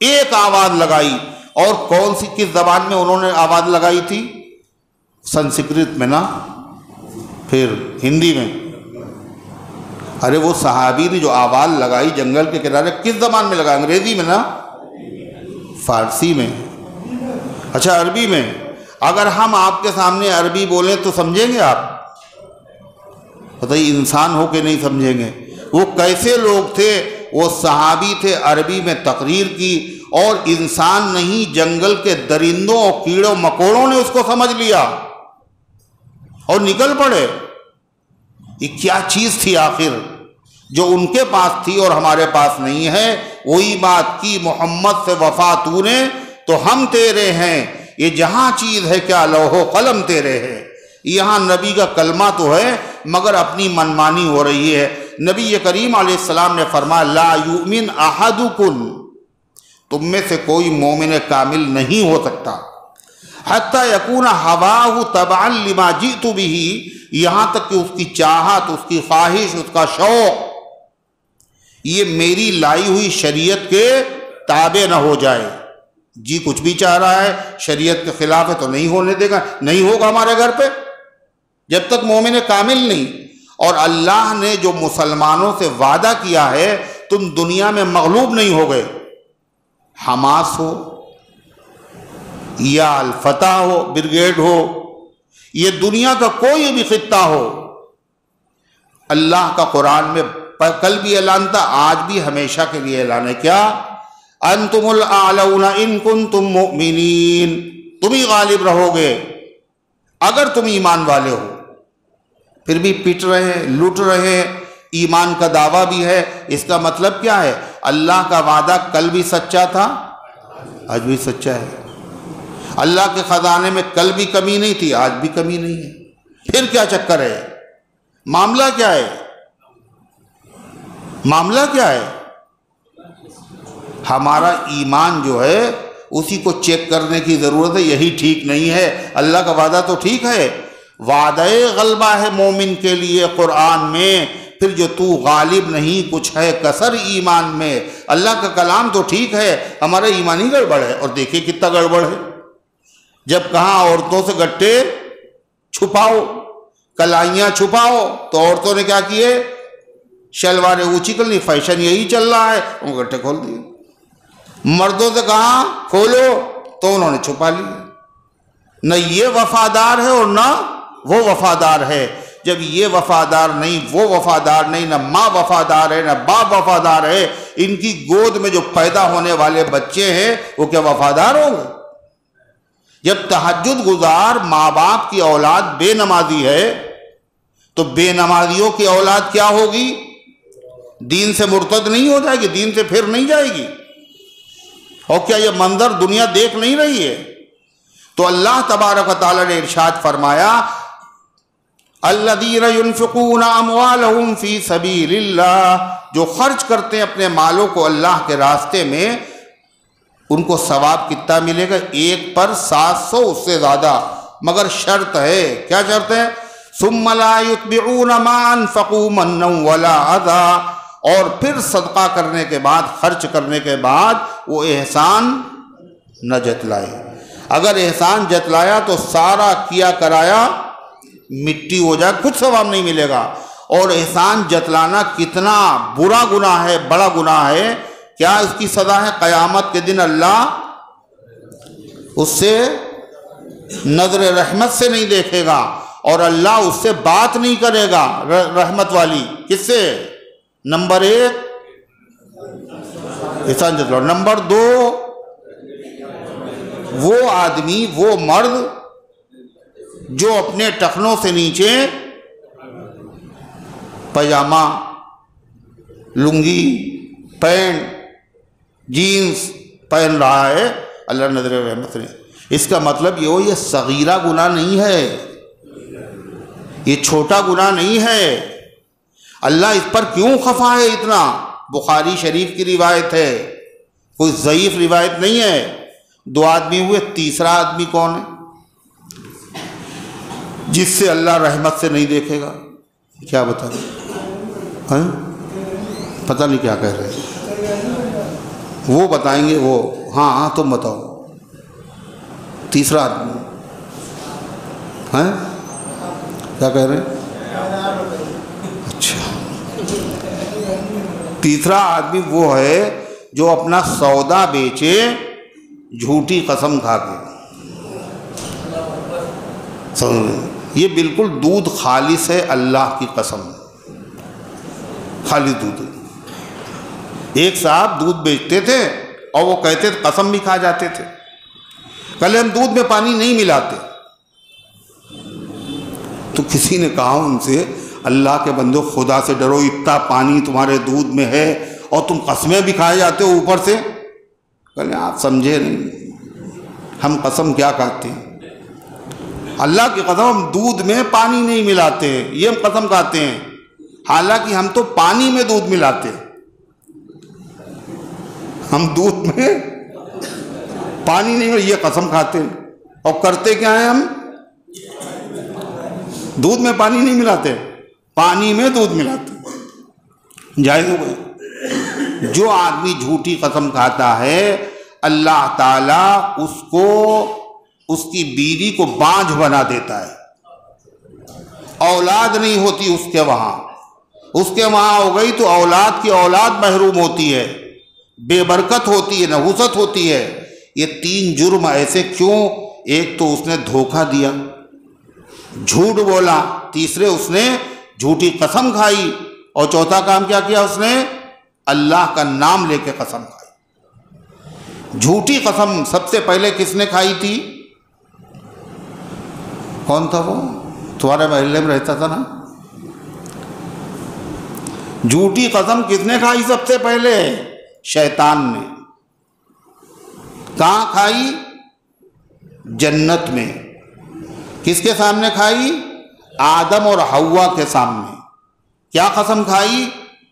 ایک آواز لگائی، اور کون سی کس زبان میں انہوں نے آواز لگائی تھی؟ سنسکرت میں نا، پھر ہندی میں۔ ارے وہ صحابی نے جو آواز لگائی جنگل کے کنارے، کس زبان میں لگا؟ انگریزی میں نا، فارسی میں، اچھا عربی میں۔ اگر ہم آپ کے سامنے عربی بولیں تو سمجھیں گے آپ؟ بتائیے، انسان ہو کے نہیں سمجھیں گے؟ وہ کیسے لوگ تھے؟ وہ صحابی تھے، عربی میں تقریر کی، اور انسان نہیں، جنگل کے درندوں اور کیڑوں مکوڑوں نے اس کو سمجھ لیا اور نکل پڑے۔ یہ کیا چیز تھی آخر جو ان کے پاس تھی اور ہمارے پاس نہیں ہے؟ وہی بات کی، محمد سے وفا تو نے تو ہم تیرے ہیں، یہ جہاں چیز ہے کیا، لوح و قلم تیرے ہے۔ یہاں نبی کا کلمہ تو ہے مگر اپنی منمانی ہو رہی ہے۔ نبی کریم علیہ السلام نے فرمایا، لا یؤمن احدکم، تم میں سے کوئی مومن کامل نہیں ہو سکتا، حتی یکون ہواہ تبعا لما جئت بہ، یہاں تک کہ اس کی چاہت، اس کی خواہش، اس کا شوق یہ میری لائی ہوئی شریعت کے تابع نہ ہو جائے۔ جی کچھ بھی چاہ رہا ہے، شریعت کے خلاف ہے تو نہیں ہونے دے گا، نہیں ہوگا ہمارے گھر پہ جب تک مومن کامل نہیں۔ اور اللہ نے جو مسلمانوں سے وعدہ کیا ہے، تم دنیا میں مغلوب نہیں ہو گئے، حماس ہو یا الفتح ہو، بریگیڈ ہو، یہ دنیا کا کوئی بھی خطہ ہو، اللہ کا قرآن میں کل بھی اعلان تھا، آج بھی ہمیشہ کے لیے اعلان ہے، کیا؟ انتم الاعلون ان کنتم مؤمنین، تم ہی غالب رہو گے اگر تم ایمان والے ہو۔ پھر بھی پٹ رہے ہیں، لوٹ رہے ہیں، ایمان کا دعویٰ بھی ہے۔ اس کا مطلب کیا ہے؟ اللہ کا وعدہ کل بھی سچا تھا، آج بھی سچا ہے۔ اللہ کے خزانے میں کل بھی کمی نہیں تھی، آج بھی کمی نہیں ہے۔ پھر کیا چکر ہے؟ معاملہ کیا ہے؟ معاملہ کیا ہے؟ ہمارا ایمان جو ہے اسی کو چیک کرنے کی ضرورت ہے، یہی ٹھیک نہیں ہے۔ اللہ کا وعدہ تو ٹھیک ہے، وعدہ غلبہ ہے مومن کے لیے قرآن میں، پھر جو تو غالب نہیں، کچھ ہے کسر ایمان میں۔ اللہ کا کلام تو ٹھیک ہے، ہمارا ایمان ہی گڑبڑ ہے، اور دیکھیں کتنا گڑبڑ ہے۔ جب کہاں عورتوں سے گٹے چھپاؤ، کلائیاں چھپاؤ، تو عورتوں نے کیا کیے؟ شلواریں اونچی کر لی، فیشن یہی چل رہا ہے، ان گٹے کھول دیے۔ مردوں سے کہاں کھولو تو انہوں نے چھپا لی۔ نہ یہ وفادار ہے اور نہ وہ وفادار ہے۔ جب یہ وفادار نہیں، وہ وفادار نہیں، نہ ماں وفادار ہے، نہ باپ وفادار ہے، ان کی گود میں جو پیدا ہونے والے بچے ہیں وہ کیا وفادار ہوں گے؟ جب تہجد گزار ماں باپ کی اولاد بے نمازی ہے تو بے نمازیوں کی اولاد کیا ہوگی؟ دین سے مرتد نہیں ہو جائے گی، دین سے پھر نہیں جائے گی؟ اور کیا یہ منظر دنیا دیکھ نہیں رہی ہے؟ تو اللہ تبارک و تعالی نے ارشاد فرمایا، الذین ينفقون اموالهم فی سبیل اللہ، جو خرچ کرتے ہیں اپنے مالوں کو اللہ کے راستے میں، ان کو ثواب کتنا ملے گا؟ 1 پر 700، اس سے زیادہ، مگر شرط ہے۔ کیا شرط ہے؟ ثم لا يتبعون ما انفقوا منا ولا اذى، اور پھر صدقہ کرنے کے بعد، خرچ کرنے کے بعد وہ احسان نہ جتلائے۔ اگر احسان جتلایا تو سارا کیا کرایا مٹی ہو جائے، کچھ ثواب نہیں ملے گا۔ اور احسان جتلانا کتنا برا گناہ ہے، بڑا گناہ ہے۔ کیا اس کی سزا ہے؟ قیامت کے دن اللہ اس سے نظر رحمت سے نہیں دیکھے گا، اور اللہ اس سے بات نہیں کرے گا رحمت والی۔ کس سے؟ نمبر 1 احسان جتلاؤ، نمبر 2 وہ آدمی، وہ مرد جو اپنے ٹخنوں سے نیچے پاجامہ، لنگی، پینٹ، جینز پہن رہا ہے، اللہ نظر رحمت نے۔ اس کا مطلب یہ صغیرہ گناہ نہیں ہے، یہ چھوٹا گناہ نہیں ہے۔ اللہ اس پر کیوں خفا ہے اتنا؟ بخاری شریف کی روایت ہے، کوئی ضعیف روایت نہیں ہے۔ 2 آدمی ہوئے، تیسرا آدمی کون ہے جس سے اللہ رحمت سے نہیں دیکھے گا؟ کیا بتا رہے؟ پتہ نہیں کیا کہہ رہے ہیں، وہ بتائیں گے وہ۔ ہاں تم بتاؤ، تیسرا آدمی کیا کہہ رہے ہیں؟ اچھا، تیسرا آدمی وہ ہے جو اپنا سودا بیچے جھوٹی قسم کھا کے۔ یہ بالکل دودھ خالص ہے، اللہ کی قسم، خالص دودھ ہے۔ ایک صاحب دودھ بیچتے تھے اور وہ کہتے تھے، قسم بھی کھا جاتے تھے، کہلے ہم دودھ میں پانی نہیں ملاتے۔ تو کسی نے کہا ان سے، اللہ کے بندو خدا سے ڈرو، اتنا پانی تمہارے دودھ میں ہے اور تم قسمیں بھی کھائے جاتے ہو اوپر سے۔ کہلے آپ سمجھے نہیں، ہم قسم کیا کھاتے ہیں؟ اللہ کی قسم، ہم دودھ میں پانی نہیں ملاتے، یہ ہم قسم کھاتے ہیں، حالانکہ ہم تو پانی میں دودھ ملاتے ہیں۔ ہم دودھ میں پانی نہیں، یہ قسم کھاتے ہیں، اور کرتے کیا ہیں؟ ہم دودھ میں پانی نہیں ملاتے، پانی میں دودھ ملاتے۔ جائز ہو گئے۔ جو آدمی جھوٹی قسم کھاتا ہے، اللہ تعالیٰ اس کو، اس کی بیوی کو بانجھ بنا دیتا ہے، اولاد نہیں ہوتی اس کے وہاں، اس کے وہاں ہو گئی تو اولاد کی اولاد محروم ہوتی ہے، بے برکت ہوتی ہے، نحوست ہوتی ہے۔ یہ 3 جرم ایسے کیوں؟ ایک تو اس نے دھوکہ دیا، جھوٹ بولا، تیسرے اس نے جھوٹی قسم کھائی، اور چوتھا کام کیا کیا اس نے؟ اللہ کا نام لے کے قسم کھائی۔ جھوٹی قسم سب سے پہلے کس نے کھائی تھی؟ کون تھا وہ؟ تمہارے محلے میں رہتا تھا نا؟ جھوٹی قسم کس نے کھائی سب سے پہلے؟ شیطان نے۔ کہاں کھائی؟ جنت میں۔ کس کے سامنے کھائی؟ آدم اور حوا کے سامنے۔ کیا قسم کھائی؟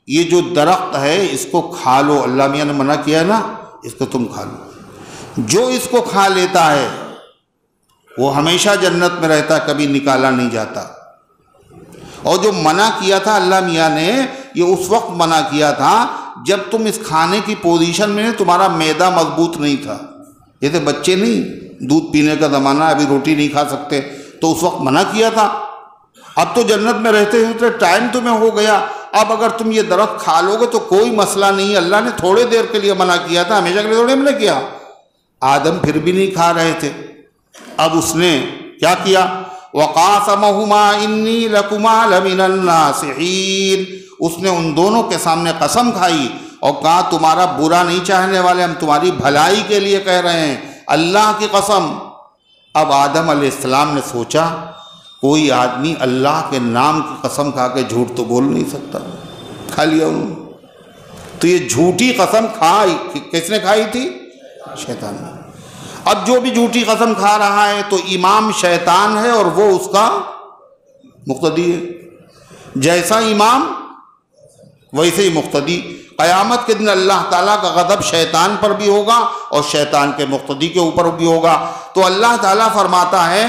یہ جو درخت ہے اس کو کھا لو، اللہ میاں نے منع کیا ہے نا، اس کو تم کھا لو۔ جو اس کو کھا لیتا ہے وہ ہمیشہ جنت میں رہتا، کبھی نکالا نہیں جاتا۔ اور جو منع کیا تھا اللہ میاں نے، یہ اس وقت منع کیا تھا جب تم اس کھانے کی پوزیشن میں، تمہارا معدہ مضبوط نہیں تھا، یہ تو بچے نہیں، دودھ پینے کا زمانہ، ابھی روٹی نہیں کھا سکتے، تو اس وقت منع کیا تھا۔ اب تو جنت میں رہتے ہوتے ٹائم تمہیں ہو گیا، اب اگر تم یہ درخت کھا لو گے تو کوئی مسئلہ نہیں۔ اللہ نے تھوڑے دیر کے لیے منع کیا تھا، ہمیشہ کے لیے تھوڑے منع کیا۔ آدم پھر بھی نہیں کھا رہے تھے، اب اس نے کیا کیا؟ وَقَاسَمَهُمَا إِنِّي لَكُمَا لَمِنَ النَّاصِحِينَ، اس نے ان دونوں کے سامنے قسم کھائی اور کہا تمہارا برا نہیں چاہنے والے، ہم تمہاری بھلائی کے لیے کہہ رہے ہیں، اللہ کی قسم۔ اب آدم علیہ السلام نے سوچا کوئی آدمی اللہ کے نام کی قسم کھا کے جھوٹ تو بول نہیں سکتا، کھا لیا انہوں نے۔ تو یہ جھوٹی قسم کھائی، کس نے کھائی تھی؟ شیطان نے۔ اب جو بھی جھوٹی قسم کھا رہا ہے تو امام شیطان ہے اور وہ اس کا مقتدی ہے، جیسا امام ویسے ہی مقتدی۔ قیامت کے دن اللہ تعالیٰ کا غضب شیطان پر بھی ہوگا اور شیطان کے مقتدی کے اوپر بھی ہوگا۔ تو اللہ تعالیٰ فرماتا ہے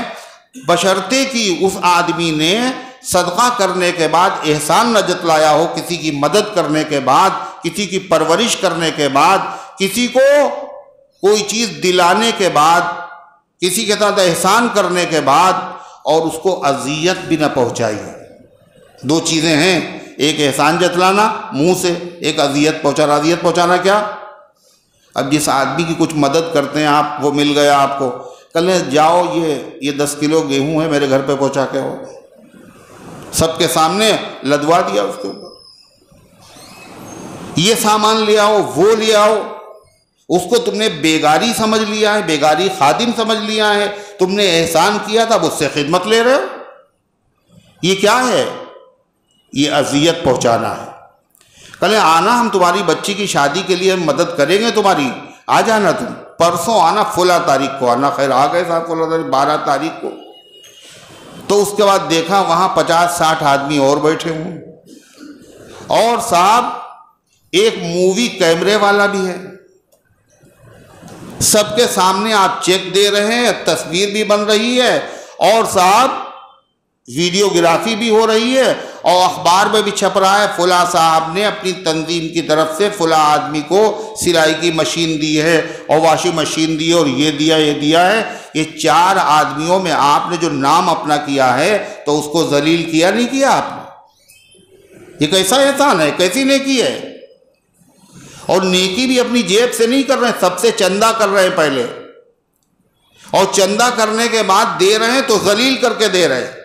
بشرطے کہ اس آدمی نے صدقہ کرنے کے بعد احسان نہ جتلایا ہو، کسی کی مدد کرنے کے بعد، کسی کی پرورش کرنے کے بعد، کسی کو کوئی چیز دلانے کے بعد، کسی کے ساتھ احسان کرنے کے بعد، اور اس کو اذیت بھی نہ پہنچائی ہو۔ دو چیزیں ہیں، ایک احسان جتلانا منہ سے، ایک اذیت پہنچانا۔ اذیت پہنچانا کیا؟ اب جس آدمی کی کچھ مدد کرتے ہیں آپ، وہ مل گیا آپ کو، کہنے جاؤ یہ 10 کلو گیہوں ہے میرے گھر پہ پہنچا کے ہو، سب کے سامنے لدوا دیا اس کے اوپر، یہ سامان لے آؤ، وہ لے آؤ، اس کو تم نے بیگاری سمجھ لیا ہے، بیگاری خادم سمجھ لیا ہے، تم نے احسان کیا تھا، اس سے خدمت لے رہے ہو۔ یہ کیا ہے؟ یہ اذیت پہنچانا ہے۔ کل آنا، ہم تمہاری بچی کی شادی کے لیے مدد کریں گے تمہاری، آ جانا، تم پرسوں آنا، فلاں تاریخ کو آنا۔ خیر آ گئے صاحب فلاں تاریخ 12 تاریخ کو، تو اس کے بعد دیکھا وہاں 50-60 آدمی اور بیٹھے ہوں، اور صاحب ایک مووی کیمرے والا بھی ہے، سب کے سامنے آپ چیک دے رہے ہیں، تصویر بھی بن رہی ہے، اور صاحب ویڈیوگرافی بھی ہو رہی ہے، اور اخبار میں بھی چھپ رہا ہے فلاں صاحب نے اپنی تنظیم کی طرف سے فلاں آدمی کو سلائی کی مشین دی ہے، اور واشنگ مشین دی ہے، اور یہ دیا ہے۔ یہ 4 آدمیوں میں آپ نے جو نام اپنا کیا ہے تو اس کو ذلیل کیا نہیں کیا آپ نے؟ یہ کیسا احسان ہے، کیسی نیکی ہے؟ اور نیکی بھی اپنی جیب سے نہیں کر رہے ہیں، سب سے چندہ کر رہے ہیں پہلے، اور چندہ کرنے کے بعد دے رہے ہیں تو ذلیل کر کے دے رہے ہیں۔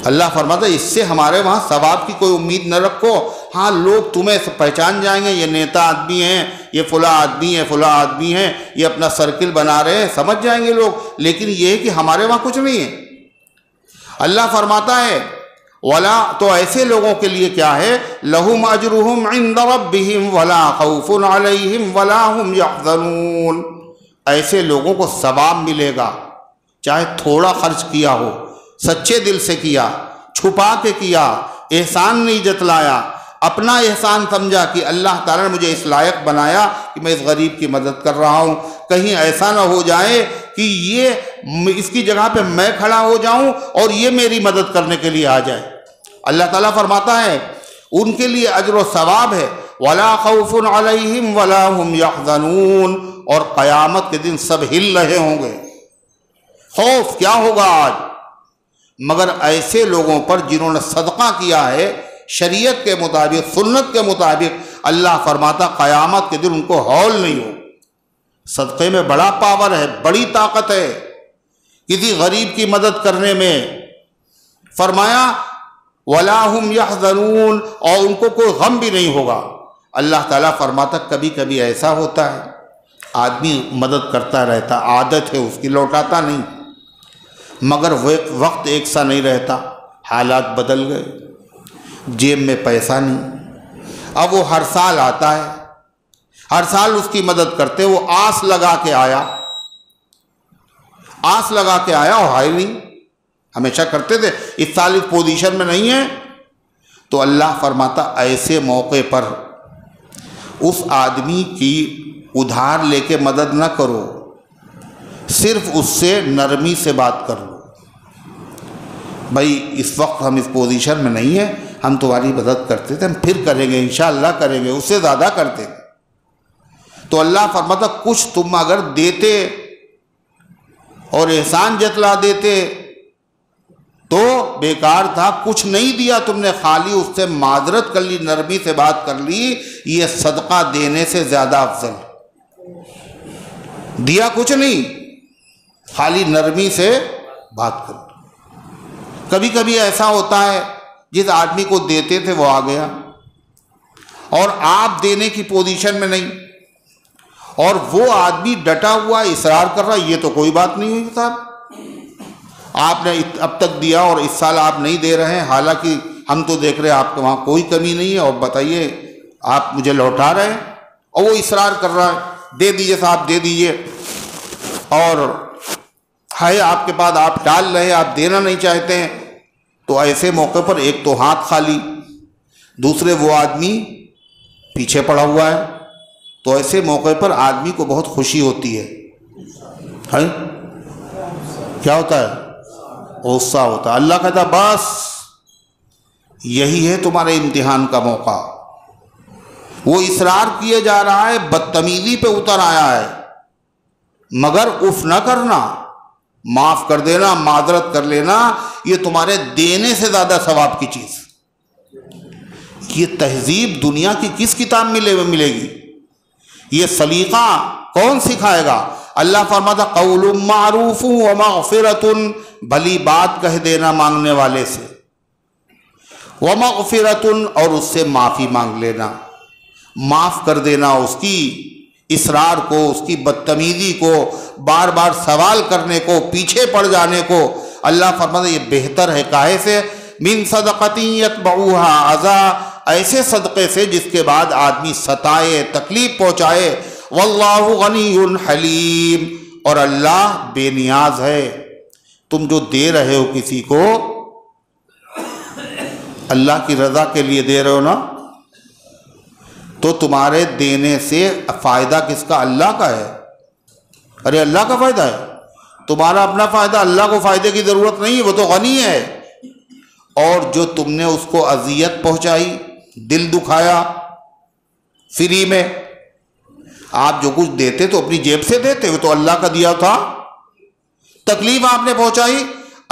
اللہ فرماتا ہے اس سے ہمارے وہاں ثواب کی کوئی امید نہ رکھو۔ ہاں لوگ تمہیں پہچان جائیں گے، یہ نیتا آدمی ہیں، یہ فلاں آدمی ہے، فلاں آدمی ہیں، یہ اپنا سرکل بنا رہے ہیں، سمجھ جائیں گے لوگ، لیکن یہ ہے کہ ہمارے وہاں کچھ نہیں ہے۔ اللہ فرماتا ہے ولا، تو ایسے لوگوں کے لیے کیا ہے؟ لہم اجرہم عند ربہم ولا خوف علیہم ولا ہم یحزنون۔ ایسے لوگوں کو ثواب ملے گا، چاہے تھوڑا خرچ کیا ہو، سچے دل سے کیا، چھپا کے کیا، احسان نہیں جتلایا، اپنا احسان سمجھا کہ اللہ تعالیٰ نے مجھے اس لائق بنایا کہ میں اس غریب کی مدد کر رہا ہوں، کہیں ایسا نہ ہو جائے کہ یہ اس کی جگہ پہ میں کھڑا ہو جاؤں اور یہ میری مدد کرنے کے لیے آ جائے۔ اللہ تعالیٰ فرماتا ہے ان کے لیے اجر و ثواب ہے، ولا خوف علیہم ولا ہم یحزنون، اور قیامت کے دن سب ہل رہے ہوں گے۔ خوف کیا ہوگا آج؟ مگر ایسے لوگوں پر جنہوں نے صدقہ کیا ہے شریعت کے مطابق، سنت کے مطابق، اللہ فرماتا قیامت کے دن ان کو ہول نہیں ہو۔ صدقے میں بڑا پاور ہے، بڑی طاقت ہے کسی غریب کی مدد کرنے میں۔ فرمایا وَلَا هُمْ يَحْزَنُونَ، اور ان کو کوئی غم بھی نہیں ہوگا۔ اللہ تعالیٰ فرماتا کبھی کبھی ایسا ہوتا ہے آدمی مدد کرتا رہتا، عادت ہے اس کی، لوٹاتا نہیں، مگر وقت ایک سا نہیں رہتا، حالات بدل گئے، جیب میں پیسہ نہیں، اب وہ ہر سال آتا ہے، ہر سال اس کی مدد کرتے، وہ آس لگا کے آیا اور آئے نہیں، ہمیشہ کرتے تھے، اس سال اس پوزیشن میں نہیں ہے، تو اللہ فرماتا ایسے موقع پر اس آدمی کی ادھار لے کے مدد نہ کرو، صرف اس سے نرمی سے بات کر لو، بھائی اس وقت ہم اس پوزیشن میں نہیں ہیں، ہم تمہاری مدد کرتے تھے، ہم پھر کریں گے، انشاءاللہ کریں گے، اس سے زیادہ کرتے ہیں۔ تو اللہ فرماتا کچھ تم اگر دیتے اور احسان جتلا دیتے تو بیکار تھا، کچھ نہیں دیا تم نے، خالی اس سے معذرت کر لی، نرمی سے بات کر لی، یہ صدقہ دینے سے زیادہ افضل۔ دیا کچھ نہیں، خالی نرمی سے بات کر۔ کبھی کبھی ایسا ہوتا ہے جس آدمی کو دیتے تھے وہ آ گیا اور آپ دینے کی پوزیشن میں نہیں، اور وہ آدمی ڈٹا ہوا اصرار کر رہا، یہ تو کوئی بات نہیں ہوئی صاحب، آپ نے اب تک دیا اور اس سال آپ نہیں دے رہے ہیں، حالانکہ ہم تو دیکھ رہے ہیں آپ کے وہاں کوئی کمی نہیں ہے، اور بتائیے آپ مجھے لوٹا رہے ہیں، اور وہ اصرار کر رہا ہے دے دیجئے صاحب دے دیجئے، اور ہے آپ کے پاس، آپ ڈال رہے ہیں، آپ دینا نہیں چاہتے ہیں، تو ایسے موقع پر ایک تو ہاتھ خالی، دوسرے وہ آدمی پیچھے پڑا ہوا ہے، تو ایسے موقع پر آدمی کو بہت خوشی ہوتی ہے، کیا ہوتا ہے؟ غصہ ہوتا ہے۔ اللہ کہتا بس یہی ہے تمہارے امتحان کا موقع۔ وہ اصرار کیے جا رہا ہے، بدتمیزی پہ اتر آیا ہے، مگر اف نہ کرنا، معاف کر دینا، معذرت کر لینا، یہ تمہارے دینے سے زیادہ ثواب کی چیز۔ یہ تہذیب دنیا کی کس کتاب میں ملے گی؟ یہ سلیقہ کون سکھائے گا؟ اللہ فرماتا قول معروف و مغفرۃ، بھلی بات کہہ دینا مانگنے والے سے، ومغفرۃ، اور اس سے معافی مانگ لینا، معاف کر دینا اس کی اصرار کو، اس کی بدتمیزی کو، بار بار سوال کرنے کو، پیچھے پڑ جانے کو۔ اللہ فرماتا یہ بہتر ہے کاہے سے؟ من صدقۃ یتبعها اذی، ایسے صدقے سے جس کے بعد آدمی ستائے، تکلیف پہنچائے۔ واللہ غنی حلیم، اور اللہ بے نیاز ہے۔ تم جو دے رہے ہو کسی کو، اللہ کی رضا کے لیے دے رہے ہو نا، تو تمہارے دینے سے فائدہ کس کا؟ اللہ کا ہے۔ ارے اللہ کا فائدہ ہے، تمہارا اپنا فائدہ، اللہ کو فائدے کی ضرورت نہیں ہے، وہ تو غنی ہے۔ اور جو تم نے اس کو اذیت پہنچائی، دل دکھایا فری میں، آپ جو کچھ دیتے تو اپنی جیب سے دیتے، وہ تو اللہ کا دیا تھا، تکلیف آپ نے پہنچائی،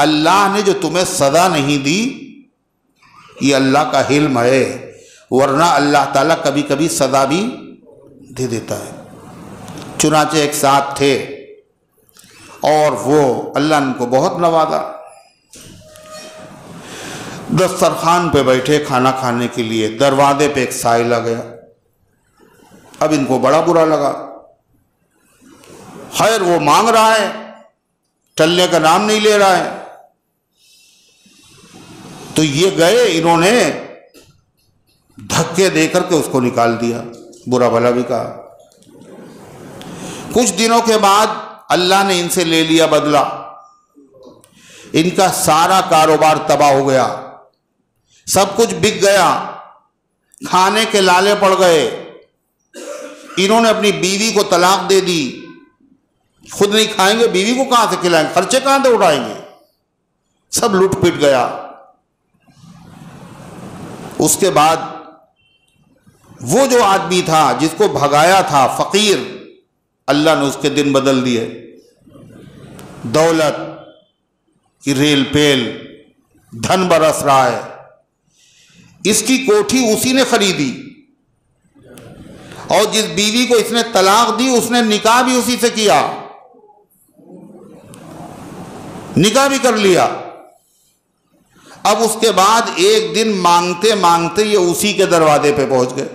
اللہ نے جو تمہیں سزا نہیں دی، یہ اللہ کا حلم ہے، ورنہ اللہ تعالیٰ کبھی کبھی سزا بھی دے دیتا ہے۔ چنانچہ ایک ساتھ تھے اور وہ اللہ نے ان کو بہت نوازا، دسترخوان پہ بیٹھے کھانا کھانے کے لیے، دروازے پہ ایک سائل آ گیا۔ اب ان کو بڑا برا لگا، خیر وہ مانگ رہا ہے، ٹلنے کا نام نہیں لے رہا ہے، تو یہ گئے، انہوں نے دھکے دے کر کے اس کو نکال دیا، برا بھلا بھی کہا۔ کچھ دنوں کے بعد اللہ نے ان سے لے لیا بدلہ، ان کا سارا کاروبار تباہ ہو گیا، سب کچھ بک گیا، کھانے کے لالے پڑ گئے، انہوں نے اپنی بیوی کو طلاق دے دی، خود نہیں کھائیں گے، بیوی کو کہاں سے کھلائیں گے، خرچے کہاں سے اٹھائیں گے، سب لٹ پٹ گیا۔ اس کے بعد وہ جو آدمی تھا جس کو بھگایا تھا، فقیر، اللہ نے اس کے دن بدل دیے، دولت کی ریل پیل، دھن برس رہا ہے، اس کی کوٹھی اسی نے خریدی، اور جس بیوی کو اس نے طلاق دی اس نے نکاح بھی اسی سے کیا، نکاح بھی کر لیا۔ اب اس کے بعد ایک دن مانگتے مانگتے یہ اسی کے دروازے پہ پہنچ گئے،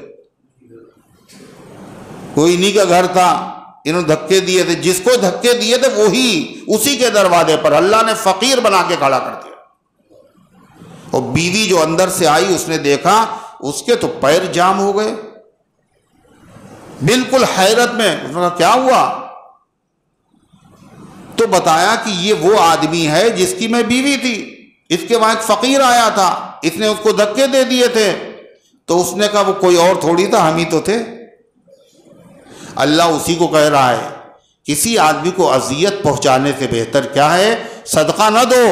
کوئی انہی کا گھر تھا، انہوں نے دھکے دیے تھے، جس کو دھکے دیے تھے وہی اسی کے دروازے پر اللہ نے فقیر بنا کے کھڑا کر دیا۔ اور بیوی جو اندر سے آئی، اس نے دیکھا اس کے تو پیر جام ہو گئے، بالکل حیرت میں، اس نے کہا کیا ہوا؟ تو بتایا کہ یہ وہ آدمی ہے جس کی میں بیوی تھی، اس کے وہاں ایک فقیر آیا تھا، اس نے اس کو دھکے دے دیے تھے، تو اس نے کہا وہ کوئی اور تھوڑی تھا، ہم ہی تو تھے۔ اللہ اسی کو کہہ رہا ہے، کسی آدمی کو اذیت پہنچانے سے بہتر کیا ہے؟ صدقہ نہ دو،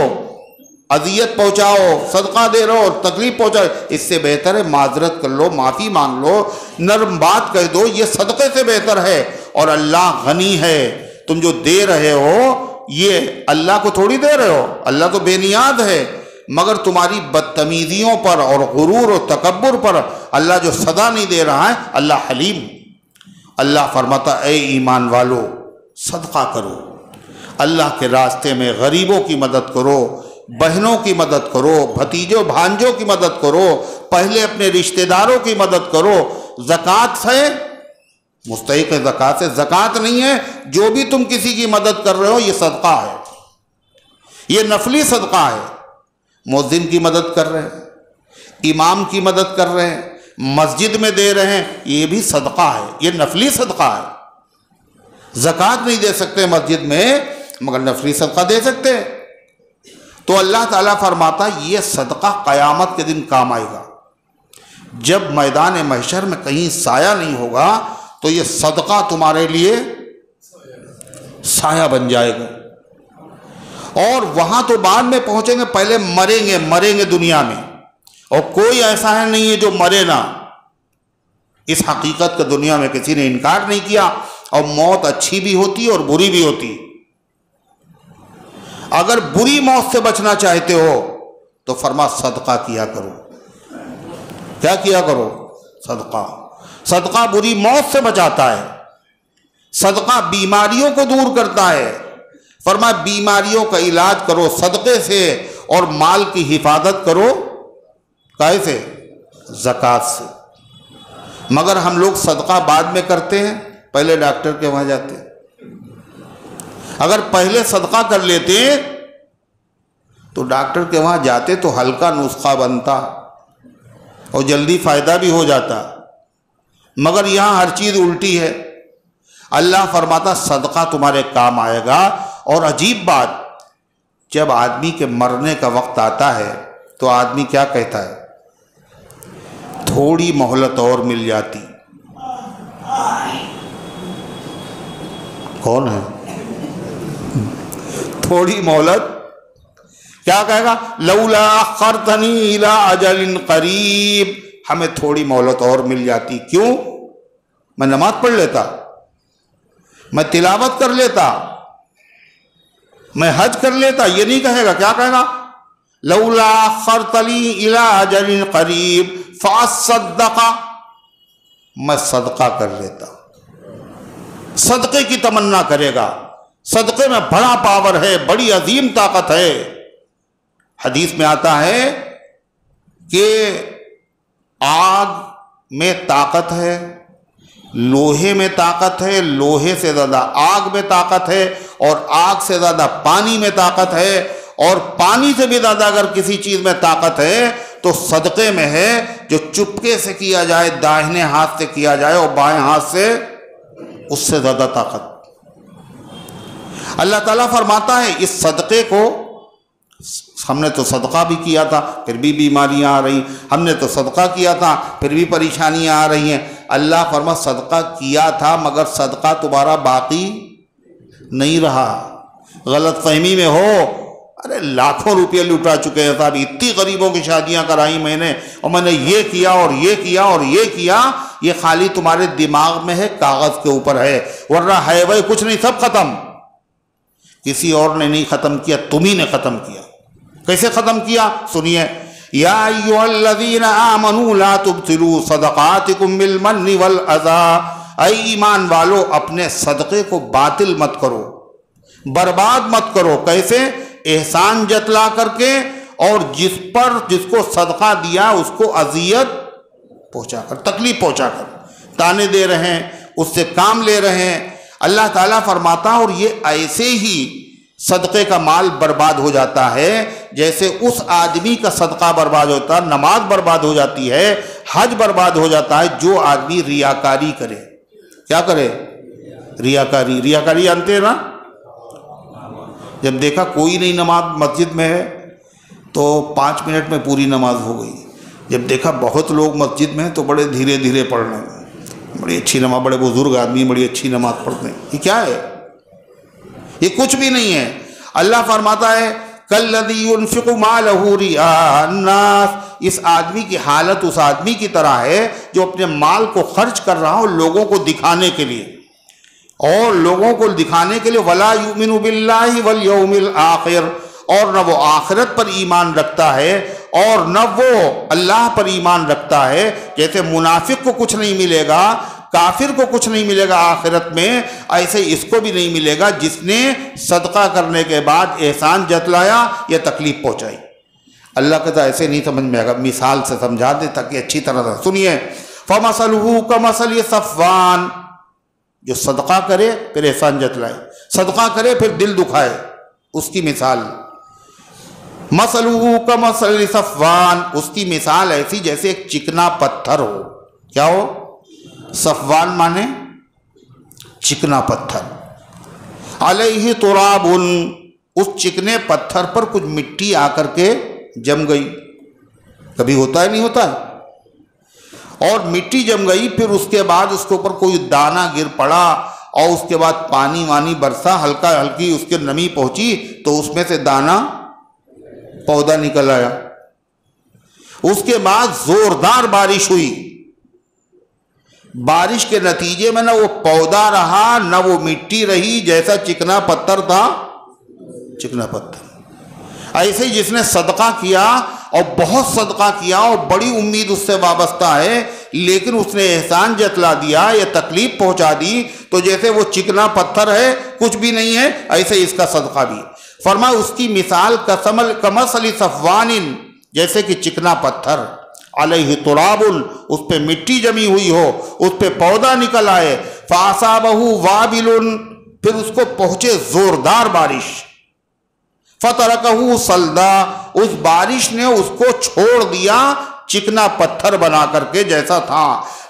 اذیت پہنچاؤ، صدقہ دے رہو، تکلیف پہنچاؤ، اس سے بہتر ہے معذرت کر لو، معافی مانگ لو، نرم بات کہہ دو، یہ صدقے سے بہتر ہے۔ اور اللہ غنی ہے، تم جو دے رہے ہو یہ اللہ کو تھوڑی دے رہے ہو، اللہ تو بے نیاز ہے، مگر تمہاری بدتمیزیوں پر اور غرور و تکبر پر اللہ جو سزا نہیں دے رہا ہے، اللہ حلیم۔ اللہ فرماتا اے ایمان والو صدقہ کرو، اللہ کے راستے میں غریبوں کی مدد کرو، بہنوں کی مدد کرو، بھتیجوں بھانجوں کی مدد کرو، پہلے اپنے رشتہ داروں کی مدد کرو۔ زکوٰۃ سے مستحق زکوٰۃ سے، زکوٰۃ نہیں ہے، جو بھی تم کسی کی مدد کر رہے ہو یہ صدقہ ہے، یہ نفلی صدقہ ہے۔ مؤذن کی مدد کر رہے ہیں، امام کی مدد کر رہے ہیں، مسجد میں دے رہے ہیں، یہ بھی صدقہ ہے، یہ نفلی صدقہ ہے۔ زکوٰۃ نہیں دے سکتے مسجد میں، مگر نفلی صدقہ دے سکتے ہیں۔ تو اللہ تعالیٰ فرماتا یہ صدقہ قیامت کے دن کام آئے گا۔ جب میدان محشر میں کہیں سایہ نہیں ہوگا تو یہ صدقہ تمہارے لیے سایہ بن جائے گا۔ اور وہاں تو بعد میں پہنچیں گے، پہلے مریں گے دنیا میں، اور کوئی ایسا ہے نہیں ہے جو مرے نہ۔ اس حقیقت کا دنیا میں کسی نے انکار نہیں کیا، اور موت اچھی بھی ہوتی اور بری بھی ہوتی۔ اگر بری موت سے بچنا چاہتے ہو تو فرما صدقہ کیا کرو۔ کیا کیا کرو؟ صدقہ۔ صدقہ بری موت سے بچاتا ہے، صدقہ بیماریوں کو دور کرتا ہے۔ فرما بیماریوں کا علاج کرو صدقے سے، اور مال کی حفاظت کرو کائے سے؟ زکوٰۃ سے۔ مگر ہم لوگ صدقہ بعد میں کرتے ہیں، پہلے ڈاکٹر کے وہاں جاتے ہیں۔ اگر پہلے صدقہ کر لیتے تو ڈاکٹر کے وہاں جاتے تو ہلکا نسخہ بنتا اور جلدی فائدہ بھی ہو جاتا، مگر یہاں ہر چیز الٹی ہے۔ اللہ فرماتا صدقہ تمہارے کام آئے گا۔ اور عجیب بات، جب آدمی کے مرنے کا وقت آتا ہے تو آدمی کیا کہتا ہے؟ تھوڑی مہلت اور مل جاتی۔ کون ہے؟ تھوڑی مہلت، کیا کہے گا؟ لولا اخرتنی الی اجل قریب، ہمیں تھوڑی مہلت اور مل جاتی۔ کیوں؟ میں نماز پڑھ لیتا، میں تلاوت کر لیتا، میں حج کر لیتا۔ یہ نہیں کہے گا، کیا کہے گا؟ لولا اخرتنی الی اجل قریب فاصدق، میں صدقہ کر لیتا۔ صدقے کی تمنا کرے گا۔ صدقے میں بڑا پاور ہے، بڑی عظیم طاقت ہے۔ حدیث میں آتا ہے کہ آگ میں طاقت ہے، لوہے میں طاقت ہے، لوہے سے زیادہ آگ میں طاقت ہے، اور آگ سے زیادہ پانی میں طاقت ہے، اور پانی سے بھی زیادہ اگر کسی چیز میں طاقت ہے تو صدقے میں ہے، جو چپکے سے کیا جائے، داہنے ہاتھ سے کیا جائے اور بائیں ہاتھ سے، اس سے زیادہ طاقت۔ اللہ تعالیٰ فرماتا ہے اس صدقے کو، ہم نے تو صدقہ بھی کیا تھا پھر بھی بیماریاں آ رہی، ہم نے تو صدقہ کیا تھا پھر بھی پریشانیاں آ رہی ہیں۔ اللہ فرما صدقہ کیا تھا مگر صدقہ تمہارا باقی نہیں رہا۔ غلط فہمی میں ہو، ارے لاکھوں روپے لٹا چکے ہیں صاحب، اتنی غریبوں کی شادیاں کرائی میں نے، اور میں نے یہ کیا اور یہ کیا اور یہ کیا۔ یہ خالی تمہارے دماغ میں ہے، کاغذ کے اوپر ہے، ورنہ ہے وہ کچھ نہیں، سب ختم۔ کسی اور نے نہیں ختم کیا، تم ہی نے ختم کیا۔ کیسے ختم کیا؟ سنیے، یا ایھا الذین آمنوا لا تبطلوا صدقاتکم بالمن والاذی، اے ایمان والو اپنے صدقے کو باطل مت کرو، برباد مت کرو۔ کیسے؟ احسان جتلا کر کے، اور جس کو صدقہ دیا اس کو اذیت پہنچا کر، تکلیف پہنچا کر، تانے دے رہے ہیں، اس سے کام لے رہے ہیں۔ اللہ تعالیٰ فرماتا، اور یہ ایسے ہی صدقے کا مال برباد ہو جاتا ہے جیسے اس آدمی کا صدقہ برباد ہوتا، نماز برباد ہو جاتی ہے، حج برباد ہو جاتا ہے، جو آدمی ریاکاری کرے۔ کیا کرے؟ ریاکاری۔ ریاکاری جانتے ہیں نا؟ جب دیکھا کوئی نہیں نماز مسجد میں ہے تو 5 منٹ میں پوری نماز ہو گئی، جب دیکھا بہت لوگ مسجد میں ہیں تو بڑے دھیرے دھیرے پڑھ رہے ہیں، بڑی اچھی نماز، بڑے بزرگ آدمی بڑی اچھی نماز پڑھتے ہیں۔ یہ کیا ہے؟ یہ کچھ بھی نہیں ہے۔ اللہ فرماتا ہے کالذی ينفق مالہ رئاء الناس، اس آدمی کی حالت اس آدمی کی طرح ہے جو اپنے مال کو خرچ کر رہا ہو لوگوں کو دکھانے کے لیے، اور لوگوں کو دکھانے کے لیے ولا یؤمن باللہ والیوم الآخر، اور نہ وہ آخرت پر ایمان رکھتا ہے اور نہ وہ اللہ پر ایمان رکھتا ہے۔ جیسے منافق کو کچھ نہیں ملے گا، کافر کو کچھ نہیں ملے گا آخرت میں، ایسے اس کو بھی نہیں ملے گا جس نے صدقہ کرنے کے بعد احسان جتلایا یا تکلیف پہنچائی۔ اللہ کہتا ایسے نہیں سمجھ میں آئے گا، مثال سے سمجھا دے تاکہ اچھی طرح سے سنیے۔ فَمَثَلُهُ كَمَثَلِ صَفْوَانٍ، جو صدقہ کرے پھر احسان جتلائے، صدقہ کرے پھر دل دکھائے، اس کی مثال مَثَلُهُ كَمَثَلِ صَفْوَانٍ، اس کی مثال ایسی جیسے ایک چکنا پتھر ہو۔ کیا ہو؟ صفوان مانے چکنا پتھر۔ علیہ تراب، اس چکنے پتھر پر کچھ مٹی آ کر کے جم گئی. کبھی ہوتا ہے نہیں ہوتا ہے؟ اور مٹی جم گئی، پھر اس کے بعد اس کے اوپر کوئی دانہ گر پڑا اور اس کے بعد پانی وانی برسا، ہلکا ہلکی اس کے نمی پہنچی تو اس میں سے دانہ پودا نکل آیا. اس کے بعد زوردار بارش ہوئی، بارش کے نتیجے میں نہ وہ پودا رہا نہ وہ مٹی رہی، جیسا چکنا پتھر تھا چکنا پتھر. ایسے ہی جس نے صدقہ کیا اور بہت صدقہ کیا اور بڑی امید اس سے وابستہ ہے، لیکن اس نے احسان جتلا دیا یا تکلیف پہنچا دی، تو جیسے وہ چکنا پتھر ہے کچھ بھی نہیں ہے، ایسے اس کا صدقہ بھی. فرمایا اس کی مثال کمثل صفوان، جیسے کہ چکنا پتھر، علیہ تراب، اس پہ مٹی جمی ہوئی ہو، اس پہ پودا نکل آئے، فاصابہ وابل، پھر اس کو پہنچے زوردار بارش، فترکہ صلدا، اس بارش نے اس کو چھوڑ دیا چکنا پتھر بنا کر کے جیسا تھا.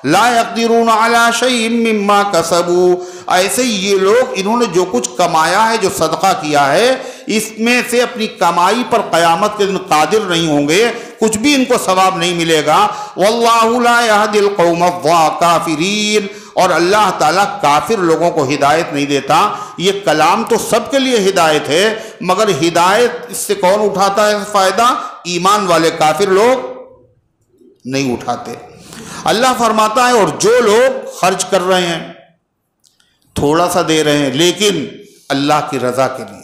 لا یقدرون علی شیء مما کسبوا، ایسے یہ لوگ انہوں نے جو کچھ کمایا ہے، جو صدقہ کیا ہے، اس میں سے اپنی کمائی پر قیامت کے دن قادر نہیں ہوں گے، کچھ بھی ان کو ثواب نہیں ملے گا. واللہ لا یہدی القوم الکافرین، اور اللہ تعالیٰ کافر لوگوں کو ہدایت نہیں دیتا. یہ کلام تو سب کے لیے ہدایت ہے، مگر ہدایت اس سے کون اٹھاتا ہے فائدہ؟ ایمان والے، کافر لوگ نہیں اٹھاتے. اللہ فرماتا ہے اور جو لوگ خرچ کر رہے ہیں، تھوڑا سا دے رہے ہیں لیکن اللہ کی رضا کے لیے،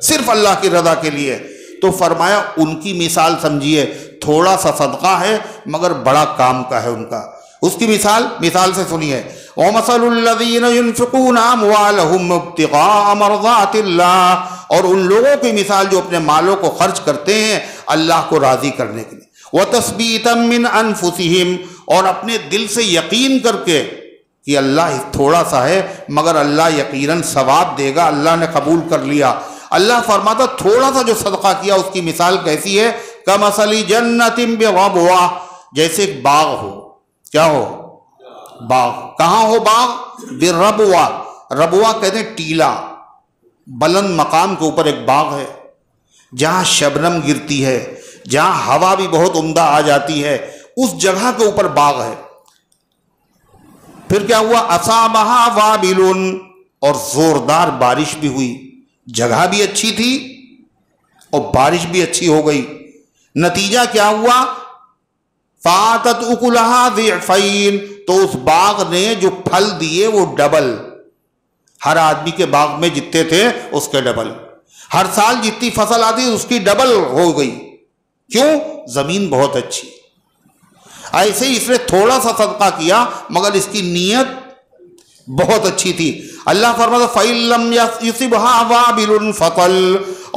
صرف اللہ کی رضا کے لیے، تو فرمایا ان کی مثال سمجھیے. تھوڑا سا صدقہ ہے مگر بڑا کام کا ہے ان کا. اس کی مثال سے سنیے. وَمَثَلُ الَّذِينَ يُنْفِقُونَ أَمْوَالَهُمْ ابْتِغَاءَ مَرْضَاتِ اللَّهِ، اور ان لوگوں کی مثال جو اپنے مالوں کو خرچ کرتے ہیں اللہ کو راضی کرنے کے لیے. وَتَثْبِيتًا مِّنْ أَنفُسِهِمْ، اور اپنے دل سے یقین کر کے کہ اللہ تھوڑا سا ہے مگر اللہ یقیناً ثواب دے گا، اللہ نے قبول کر لیا. اللہ فرماتا تھوڑا سا جو صدقہ کیا اس کی مثال کیسی ہے؟ کَمَثَلِ جَنَّةٍ بِرَبْوَةٍ، جیسے ایک باغ ہو. کیا ہو؟ باغ. کہاں ہو باغ؟ بربوا. ربوا کہتے ہیں ٹیلا، بلند مقام کے اوپر ایک باغ ہے، جہاں شبنم گرتی ہے، جہاں ہوا بھی بہت عمدہ آ جاتی ہے، اس جگہ کے اوپر باغ ہے. پھر کیا ہوا؟ اصابہا وابل، اور زوردار بارش بھی ہوئی. جگہ بھی اچھی تھی اور بارش بھی اچھی ہو گئی. نتیجہ کیا ہوا؟ فاتت اکلہا ضعفین، تو اس باغ نے جو پھل دیے وہ ڈبل، ہر آدمی کے باغ میں جتنے تھے اس کے ڈبل، ہر سال جتنی فصل آتی اس کی ڈبل ہو گئی. کیوں؟ زمین بہت اچھی. ایسے ہی اس نے تھوڑا سا صدقہ کیا مگر اس کی نیت بہت اچھی تھی. اللہ فرماتا فَإِن لَّمْ يُصِبْهَا وَابِلٌ فَطَلْ،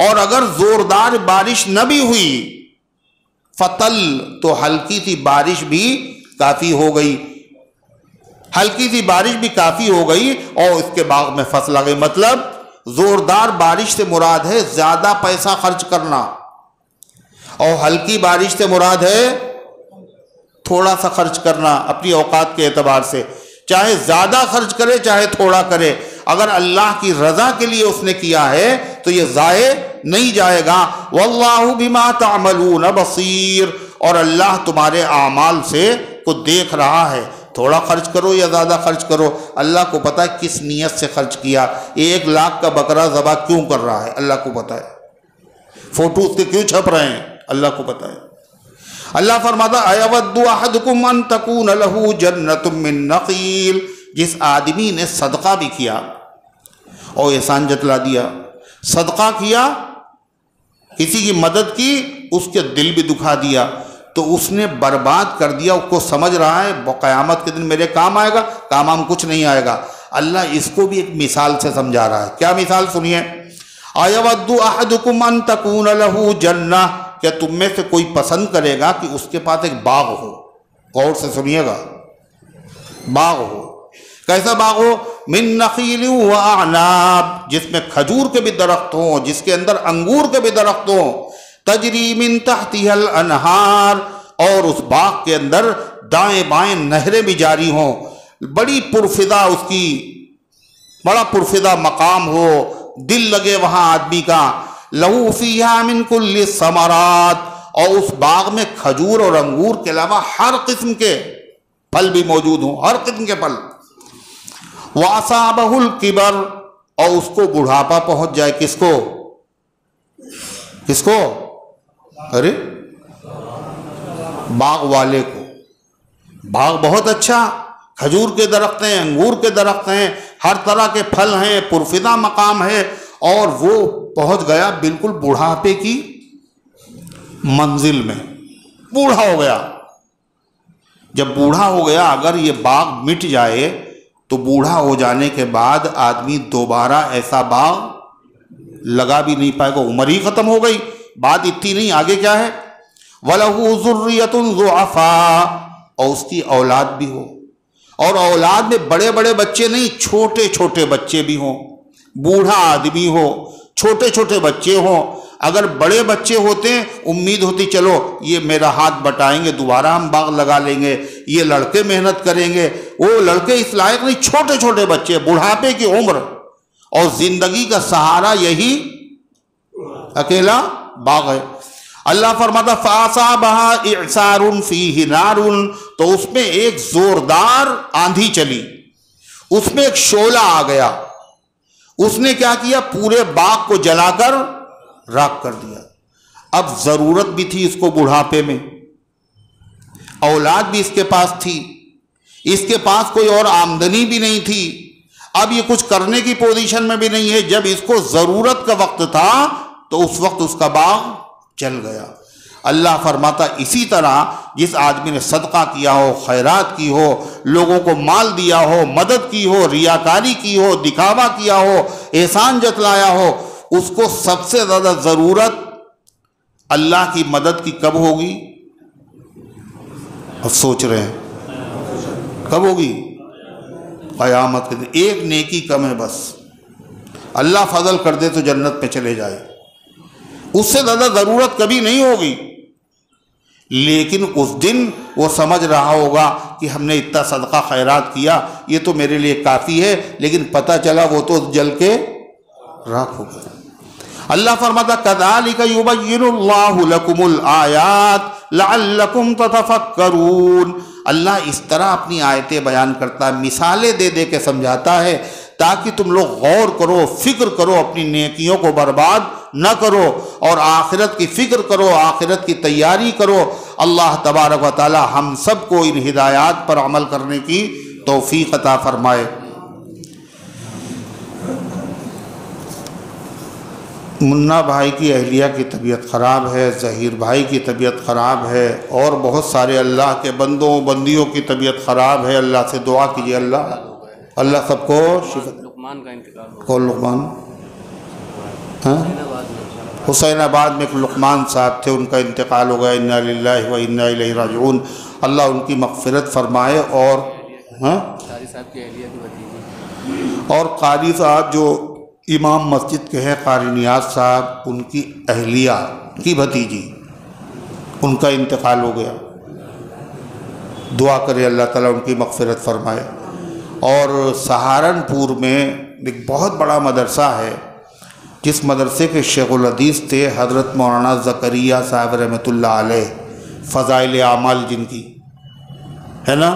اور اگر زوردار بارش نہ بھی ہوئی، فطل، تو ہلکی سی بارش بھی کافی ہو گئی، ہلکی سی بارش بھی کافی ہو گئی اور اس کے باغ میں فصل آ گئی. مطلب زوردار بارش سے مراد ہے زیادہ پیسہ خرچ کرنا، اور ہلکی بارش سے مراد ہے تھوڑا سا خرچ کرنا اپنی اوقات کے اعتبار سے. چاہے زیادہ خرچ کرے چاہے تھوڑا کرے، اگر اللہ کی رضا کے لیے اس نے کیا ہے تو یہ ضائع نہیں جائے گا. واللہ بما تعملون بصیر، اور اللہ تمہارے اعمال سے کو دیکھ رہا ہے. تھوڑا خرچ کرو یا زیادہ خرچ کرو، اللہ کو پتہ ہے کس نیت سے خرچ کیا. 1 لاکھ کا بکرا ذبح کیوں کر رہا ہے اللہ کو پتہ ہے. فوٹو اس کے کیوں چھپ رہے ہیں اللہ کو پتہ ہے. اللہ فرماتا ایود احدکم ان تکون له جنۃ من نخیل، جس آدمی نے صدقہ بھی کیا اور احسان جتلا دیا، صدقہ کیا، کسی کی مدد کی، اس کے دل بھی دکھا دیا، تو اس نے برباد کر دیا. اس کو سمجھ رہا ہے قیامت کے دن میرے کام آئے گا، کام کچھ نہیں آئے گا. اللہ اس کو بھی ایک مثال سے سمجھا رہا ہے. کیا مثال سنیے. ایود احدکم ان تکون له جنہ، کیا تم میں سے کوئی پسند کرے گا کہ اس کے پاس ایک باغ ہو؟ غور سے سنیے گا. باغ ہو، کیسا باغ ہو؟ من نخیل و اعناب، جس میں کھجور کے بھی درخت ہوں، جس کے اندر انگور کے بھی درخت ہوں. تجری من تحتها الانہار، اور اس باغ کے اندر دائیں بائیں نہریں بھی جاری ہوں، بڑی پرفضا اس کی بڑا پرفدہ مقام ہو، دل لگے وہاں آدمی کا. لہو فیہا من کل الثمرات، اور اس باغ میں کھجور اور انگور کے علاوہ ہر قسم کے پھل بھی موجود ہوں، ہر قسم کے پھل. وَأَصَابَهُ الْكِبَرُ، اور اس کو بڑھاپا پہنچ جائے. کس کو؟ کس کو؟ ارے باغ والے کو. باغ بہت اچھا، کھجور کے درخت ہیں، انگور کے درخت ہیں، ہر طرح کے پھل ہیں، پرفدہ مقام ہے، اور وہ پہنچ گیا بالکل بڑھاپے کی منزل میں، بوڑھا ہو گیا. جب بوڑھا ہو گیا، اگر یہ باغ مٹ جائے تو بوڑھا ہو جانے کے بعد آدمی دوبارہ ایسا باغ لگا بھی نہیں پائے گا، عمر ہی ختم ہو گئی. بات اتنی نہیں، آگے کیا ہے؟ وَلَهُ ذُرِّيَّةٌ ضُعَفَاءُ، اور اس کی اولاد بھی ہو، اور اولاد میں بڑے بڑے بچے نہیں، چھوٹے چھوٹے بچے بھی ہوں. بوڑھا آدمی ہو، چھوٹے چھوٹے بچے ہوں. اگر بڑے بچے ہوتے ہیں امید ہوتی چلو یہ میرا ہاتھ بٹائیں گے، دوبارہ ہم باغ لگا لیں گے، یہ لڑکے محنت کریں گے. وہ لڑکے اس لائق نہیں، چھوٹے چھوٹے بچے، بڑھاپے کی عمر، اور زندگی کا سہارا یہی اکیلا باغ ہے. اللہ فرماتا فَأَصَابَهَا إِعْصَارٌ فِيهِ نَارٌ، تو اس میں ایک زوردار آندھی چلی، اس میں ایک شعلہ آ گیا. اس نے کیا کیا؟ پورے باغ کو جلا کر راکھ کر دیا. اب ضرورت بھی تھی اس کو بڑھاپے میں، اولاد بھی اس کے پاس تھی، اس کے پاس کوئی اور آمدنی بھی نہیں تھی، اب یہ کچھ کرنے کی پوزیشن میں بھی نہیں ہے. جب اس کو ضرورت کا وقت تھا تو اس وقت اس کا باغ چل گیا. اللہ فرماتا اسی طرح جس آدمی نے صدقہ کیا ہو، خیرات کی ہو، لوگوں کو مال دیا ہو، مدد کی ہو، ریاکاری کی ہو، دکھاوا کیا ہو، احسان جتلایا ہو، اس کو سب سے زیادہ ضرورت اللہ کی مدد کی کب ہوگی؟ اب سوچ رہے ہیں کب ہوگی؟ قیامت کے دن. ایک نیکی کم ہے بس، اللہ فضل کر دے تو جنت میں چلے جائے، اس سے زیادہ ضرورت کبھی نہیں ہوگی. لیکن اس دن وہ سمجھ رہا ہوگا کہ ہم نے اتنا صدقہ خیرات کیا، یہ تو میرے لیے کافی ہے، لیکن پتہ چلا وہ تو جل کے راکھ ہو گیا. اللہ فرماتا كَذَلِكَ يُبَيِّنُ اللَّهُ لَكُمُ الْآيَاتِ لَعَلَّكُمْ تَتَفَكَّرُونَ. اللہ اس طرح اپنی آیتیں بیان کرتا ہے، مثالیں دے دے کے سمجھاتا ہے تاکہ تم لوگ غور کرو، فکر کرو، اپنی نیکیوں کو برباد نہ کرو اور آخرت کی فکر کرو، آخرت کی تیاری کرو. اللہ تبارک و تعالی ہم سب کو ان ہدایات پر عمل کرنے کی توفیق عطا فرمائے. منا بھائی کی اہلیہ کی طبیعت خراب ہے، ظہیر بھائی کی طبیعت خراب ہے، اور بہت سارے اللہ کے بندوں بندیوں کی طبیعت خراب ہے. اللہ سے دعا کیجیے اللہ سب کو شفا. لقمان کا انتقال ہو گیا. کون لقمان؟ حسین آباد میں ایک لقمان صاحب تھے، ان کا انتقال ہو گیا. انا للہ و انا الیہ راجعون. اللہ ان کی مغفرت فرمائے. اور قاری صاحب کی اہلیہ کی بھتیجی، اور قاری صاحب جو امام مسجد کے ہیں، قاری نیاز صاحب، ان کی اہلیہ کی بھتیجی، ان کا انتقال ہو گیا. دعا کرے اللہ تعالیٰ ان کی مغفرت فرمائے. اور سہارنپور میں ایک بہت بڑا مدرسہ ہے، جس مدرسے کے شیخ الحدیث تھے حضرت مولانا زکریا صاحب رحمۃ اللہ علیہ، فضائل اعمال جن کی ہے نا،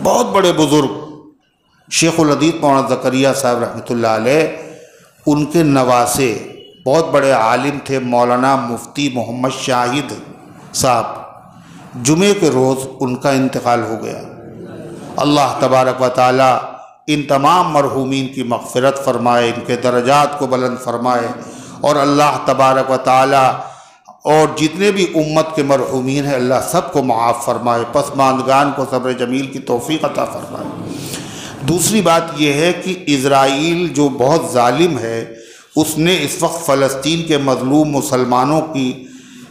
بہت بڑے بزرگ شیخ الحدیث مولانا زکریا صاحب رحمۃ اللہ علیہ. ان کے نواسے بہت بڑے عالم تھے مولانا مفتی محمد شاہد صاحب. جمعے کے روز ان کا انتقال ہو گیا. اللہ تبارک و تعالی ان تمام مرحومین کی مغفرت فرمائے، ان کے درجات کو بلند فرمائے. اور اللہ تبارک و تعالی اور جتنے بھی امت کے مرحومین ہیں اللہ سب کو معاف فرمائے، پسماندگان کو صبر جمیل کی توفیق عطا فرمائے. دوسری بات یہ ہے کہ اسرائیل جو بہت ظالم ہے، اس نے اس وقت فلسطین کے مظلوم مسلمانوں کی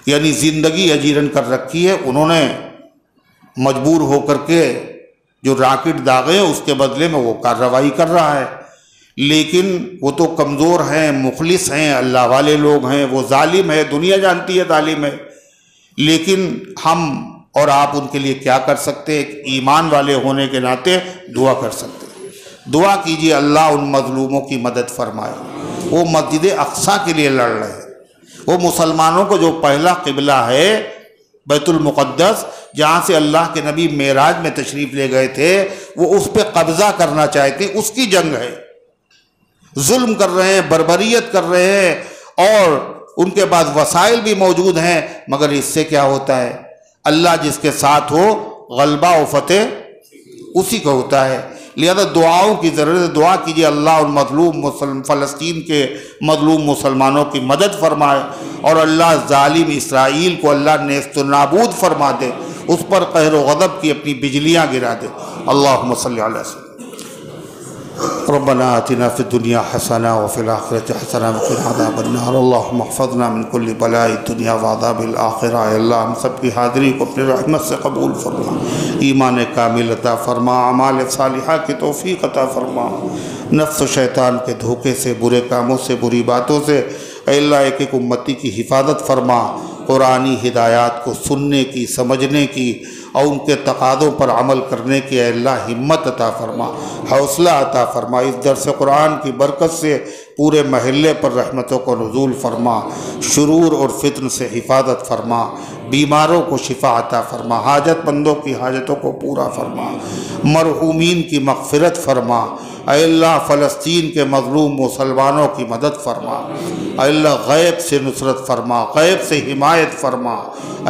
یعنی زندگی اجیرن کر رکھی ہے. انہوں نے مجبور ہو کر کے جو راکٹ داغے اس کے بدلے میں وہ کارروائی کر رہا ہے. لیکن وہ تو کمزور ہیں، مخلص ہیں، اللہ والے لوگ ہیں. وہ ظالم ہے، دنیا جانتی ہے ظالم ہے، لیکن ہم اور آپ ان کے لیے کیا کر سکتے ہیں؟ ایمان والے ہونے کے ناطے دعا کر سکتے ہیں. دعا کیجیے اللہ ان مظلوموں کی مدد فرمائے۔ وہ مسجد اقصیٰ کے لیے لڑ رہے ہیں، وہ مسلمانوں کو جو پہلا قبلہ ہے بیت المقدس، جہاں سے اللہ کے نبی معراج میں تشریف لے گئے تھے، وہ اس پہ قبضہ کرنا چاہتے ہیں، اس کی جنگ ہے۔ ظلم کر رہے ہیں، بربریت کر رہے ہیں، اور ان کے پاس وسائل بھی موجود ہیں، مگر اس سے کیا ہوتا ہے؟ اللہ جس کے ساتھ ہو غلبہ و فتح اسی کا ہوتا ہے۔ لہذا دعاؤں کی ضرورت ہے، دعا کیجیے اللہ ان مظلوم فلسطین کے مظلوم مسلمانوں کی مدد فرمائے، اور اللہ ظالم اسرائیل کو اللہ نیست و نابود فرما دے، اس پر قہر و غضب کی اپنی بجلیاں گرا دے۔ اللہم صلی علی وسلم۔ ربنا آتنا فی الدنیا حسنہ وفی الآخرۃ حسنہ وقنا عذاب النار۔ اللہم احفظنا من کل بلاء الدنیا وعذاب الآخرہ۔ اے اللہ ہم سب کی حاضری کو اپنی رحمت سے قبول فرما، ایمان کامل عطا فرما، اعمال صالحہ کی توفیق عطا فرما، نفس و شیطان کے دھوکے سے، برے کاموں سے، بری باتوں سے اے اللہ ایک ایک امتی کی حفاظت فرما، قرآنی ہدایات کو سننے کی، سمجھنے کی اور ان کے تقاضوں پر عمل کرنے کی اے اللہ ہمت عطا فرما، حوصلہ عطا فرما۔ اس درس قرآن کی برکت سے پورے محلے پر رحمتوں کو نزول فرما، شرور اور فتن سے حفاظت فرما، بیماروں کو شفا عطا فرما، حاجت مندوں کی حاجتوں کو پورا فرما، مرحومین کی مغفرت فرما۔ اے اللہ فلسطین کے مظلوم مسلمانوں کی مدد فرما، اے اللہ غیب سے نصرت فرما، غیب سے حمایت فرما،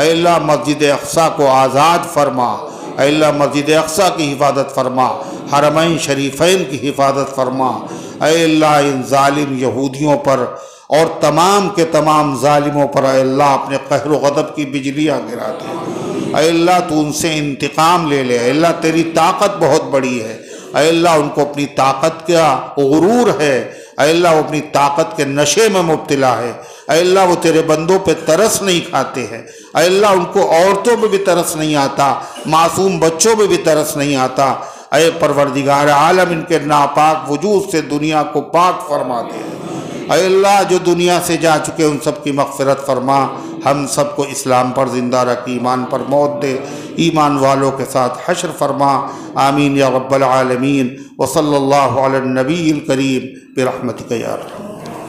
اے اللہ مسجد اقصیٰ کو آزاد فرما، اے اللہ مسجد اقصیٰ کی حفاظت فرما، حرمین شریفین کی حفاظت فرما، اے اللہ ان ظالم یہودیوں پر اور تمام کے تمام ظالموں پر اے اللہ اپنے قہر و غضب کی بجلیاں گرا دے۔ اے اللہ تو ان سے انتقام لے لے، اے اللہ تیری طاقت بہت بڑی ہے، اے اللہ ان کو اپنی طاقت کا غرور ہے، اے اللہ وہ اپنی طاقت کے نشے میں مبتلا ہے، اے اللہ وہ تیرے بندوں پہ ترس نہیں کھاتے ہیں، اے اللہ ان کو عورتوں پہ بھی ترس نہیں آتا، معصوم بچوں پہ بھی ترس نہیں آتا، اے پروردگار عالم ان کے ناپاک وجود سے دنیا کو پاک فرما دے۔ اے اللہ جو دنیا سے جا چکے ان سب کی مغفرت فرما، ہم سب کو اسلام پر زندہ رکھ، ایمان پر موت دے، ایمان والوں کے ساتھ حشر فرما، آمین یا رب العالمین۔ وصلی اللہ علی النبی الکریم برحمتک یا ارحم۔